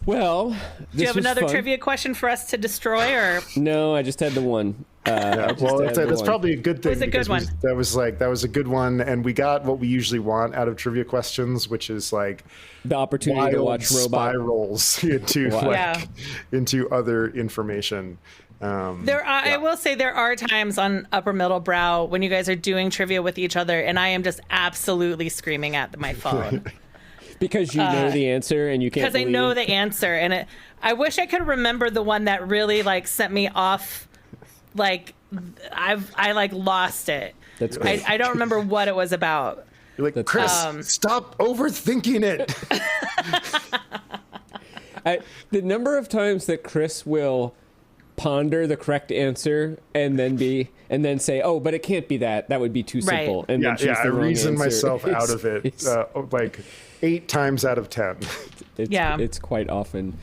Well, do you have another trivia question for us to destroy, or no? I just had the one. That's probably a good thing. It was a good one. That was a good one, and we got what we usually want out of trivia questions, which is like the opportunity to watch robot spirals into other information. I will say there are times on Upper Middlebrow when you guys are doing trivia with each other, and I am just absolutely screaming at my phone. Because you know the answer and you can't. Because I know the answer, and I wish I could remember the one that really like sent me off. Like I like lost it. That's great. I don't remember what it was about. You're like, Chris, stop overthinking it. The number of times that Chris will ponder the correct answer and then say, oh, but it can't be that. That would be too simple. Right. And then choose I the wrong reason answer. myself out of it like 8 times out of 10. It's quite often.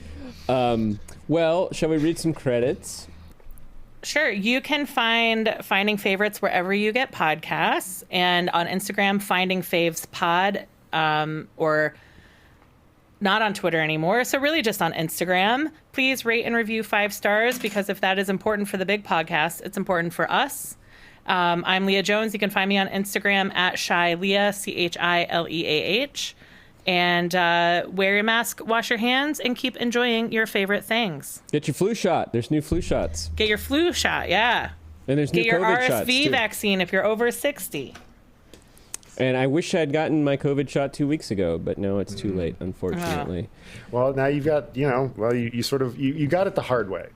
Well, shall we read some credits? Sure. You can find Finding Favorites wherever you get podcasts, and on Instagram, Finding Faves Pod, or not on Twitter anymore. So really just on Instagram. Please rate and review 5 stars, because if that is important for the big podcast, it's important for us. I'm Leah Jones. You can find me on Instagram at ShyLeah, ChILeah. And wear your mask, wash your hands, and keep enjoying your favorite things. Get your flu shot. There's new flu shots. Get your flu shot, yeah. And there's Get new your COVID shots, RSV too. vaccine if you're over 60. And I wish I'd gotten my COVID shot 2 weeks ago, but no, it's too late, unfortunately. Well, now you've got, you sort of, you got it the hard way.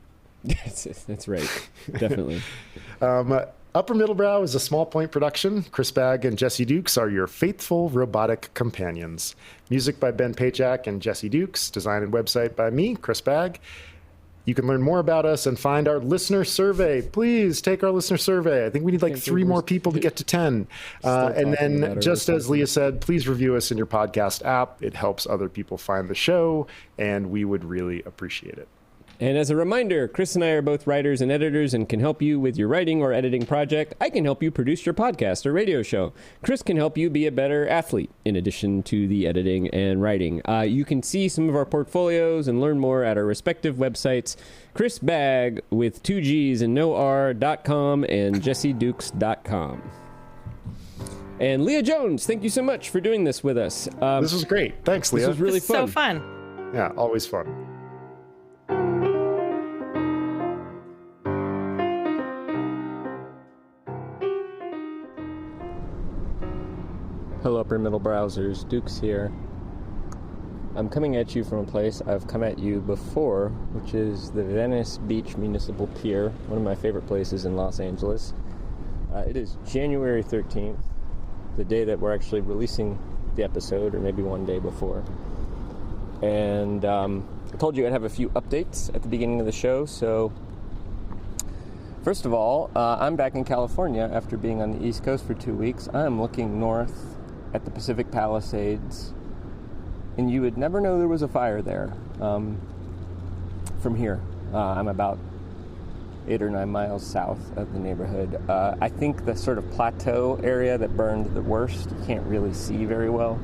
That's right. Definitely. Upper Middlebrow is a Small Point production. Chris Bagg and Jesse Dukes are your faithful robotic companions. Music by Ben Pajak and Jesse Dukes. Design and website by me, Chris Bagg. You can learn more about us and find our listener survey. Please take our listener survey. I think we need like 3 more people to get to 10. And then, just as Leah said, please review us in your podcast app. It helps other people find the show, and we would really appreciate it. And as a reminder, Chris and I are both writers and editors and can help you with your writing or editing project. I can help you produce your podcast or radio show. Chris can help you be a better athlete in addition to the editing and writing. You can see some of our portfolios and learn more at our respective websites, Chris Bagg with 2 G's and no R.com and JesseDukes.com. And Leah Jones, thank you so much for doing this with us. This was great. Thanks, Leah. This was really fun. So fun. Yeah, always fun. Hello, Upper Middle Browsers. Dukes here. I'm coming at you from a place I've come at you before, which is the Venice Beach Municipal Pier, one of my favorite places in Los Angeles. It is January 13th, the day that we're actually releasing the episode, or maybe one day before. And I told you I'd have a few updates at the beginning of the show, so first of all, I'm back in California after being on the East Coast for 2 weeks. I'm looking north at the Pacific Palisades, and you would never know there was a fire there from here. I'm about 8 or 9 miles south of the neighborhood. I think the sort of plateau area that burned the worst, you can't really see very well,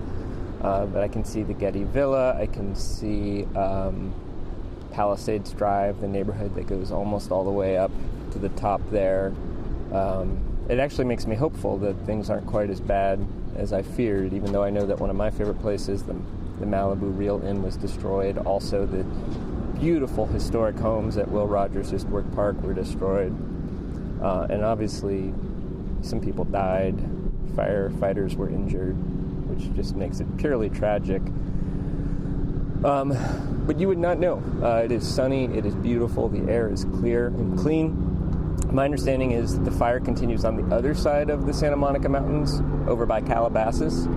but I can see the Getty Villa, I can see Palisades Drive, the neighborhood that goes almost all the way up to the top there. It actually makes me hopeful that things aren't quite as bad as I feared, even though I know that one of my favorite places, the Malibu Real Inn, was destroyed. Also, the beautiful historic homes at Will Rogers Historic Park were destroyed. And obviously, some people died. Firefighters were injured, which just makes it purely tragic. But you would not know. It is sunny, it is beautiful, the air is clear and clean. My understanding is that the fire continues on the other side of the Santa Monica Mountains, over by Calabasas.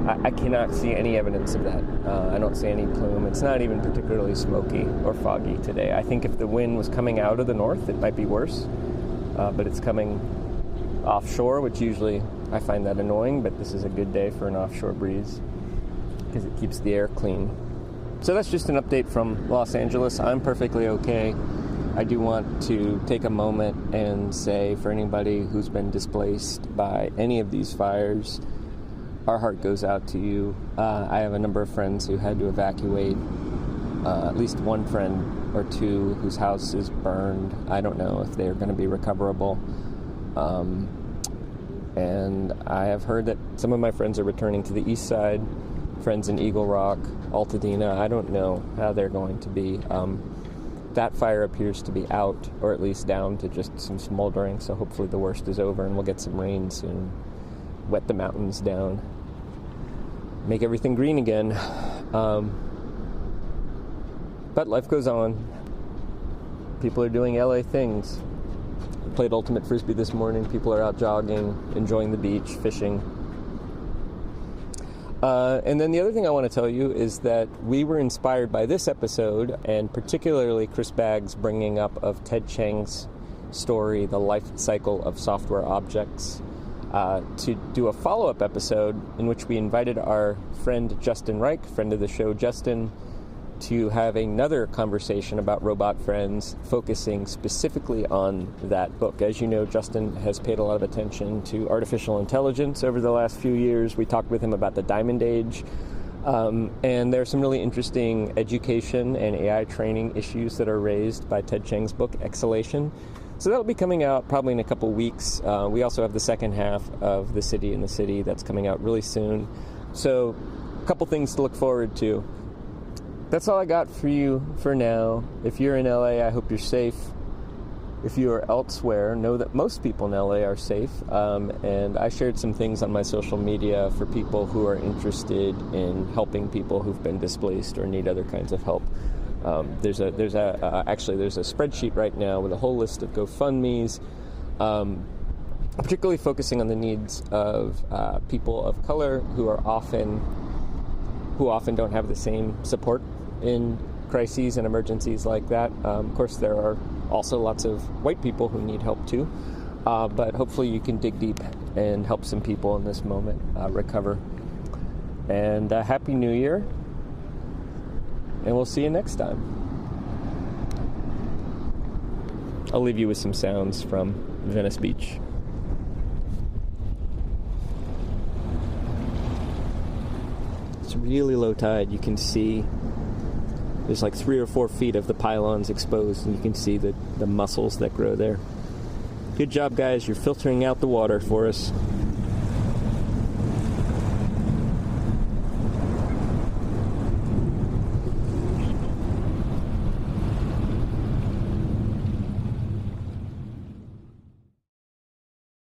I cannot see any evidence of that. I don't see any plume. It's not even particularly smoky or foggy today. I think if the wind was coming out of the north, it might be worse. But it's coming offshore, which usually I find that annoying, but this is a good day for an offshore breeze because it keeps the air clean. So that's just an update from Los Angeles. I'm perfectly okay. I do want to take a moment and say, for anybody who's been displaced by any of these fires, our heart goes out to you. I have a number of friends who had to evacuate, at least one friend or two whose house is burned. I don't know if they're going to be recoverable. And I have heard that some of my friends are returning to the east side, friends in Eagle Rock, Altadena. I don't know how they're going to be. That fire appears to be out, or at least down to just some smoldering, so hopefully the worst is over and we'll get some rain soon. Wet the mountains down. Make everything green again. But life goes on. People are doing LA things. I played Ultimate Frisbee this morning. People are out jogging, enjoying the beach, fishing. And then the other thing I want to tell you is that we were inspired by this episode, and particularly Chris Bagg's bringing up of Ted Chiang's story, The Life Cycle of Software Objects, to do a follow-up episode in which we invited our friend Justin Reich, friend of the show Justin, to have another conversation about robot friends, focusing specifically on that book. As you know, Justin has paid a lot of attention to artificial intelligence over the last few years. We talked with him about the Diamond Age, and there's some really interesting education and AI training issues that are raised by Ted Chiang's book, Exhalation. So that'll be coming out probably in a couple weeks. We also have the second half of The City in the City that's coming out really soon. So a couple things to look forward to. That's all I got for you for now. If you're in LA, I hope you're safe. If you are elsewhere, know that most people in LA are safe. And I shared some things on my social media for people who are interested in helping people who've been displaced or need other kinds of help. There's a spreadsheet right now with a whole list of GoFundMes, particularly focusing on the needs of people of color who often don't have the same support in crises and emergencies like that. Of course, there are also lots of white people who need help too, but hopefully you can dig deep and help some people in this moment recover. And Happy New Year, and we'll see you next time. I'll leave you with some sounds from Venice Beach. It's really low tide. You can see there's like 3 or 4 feet of the pylons exposed, and you can see the mussels that grow there. Good job, guys. You're filtering out the water for us.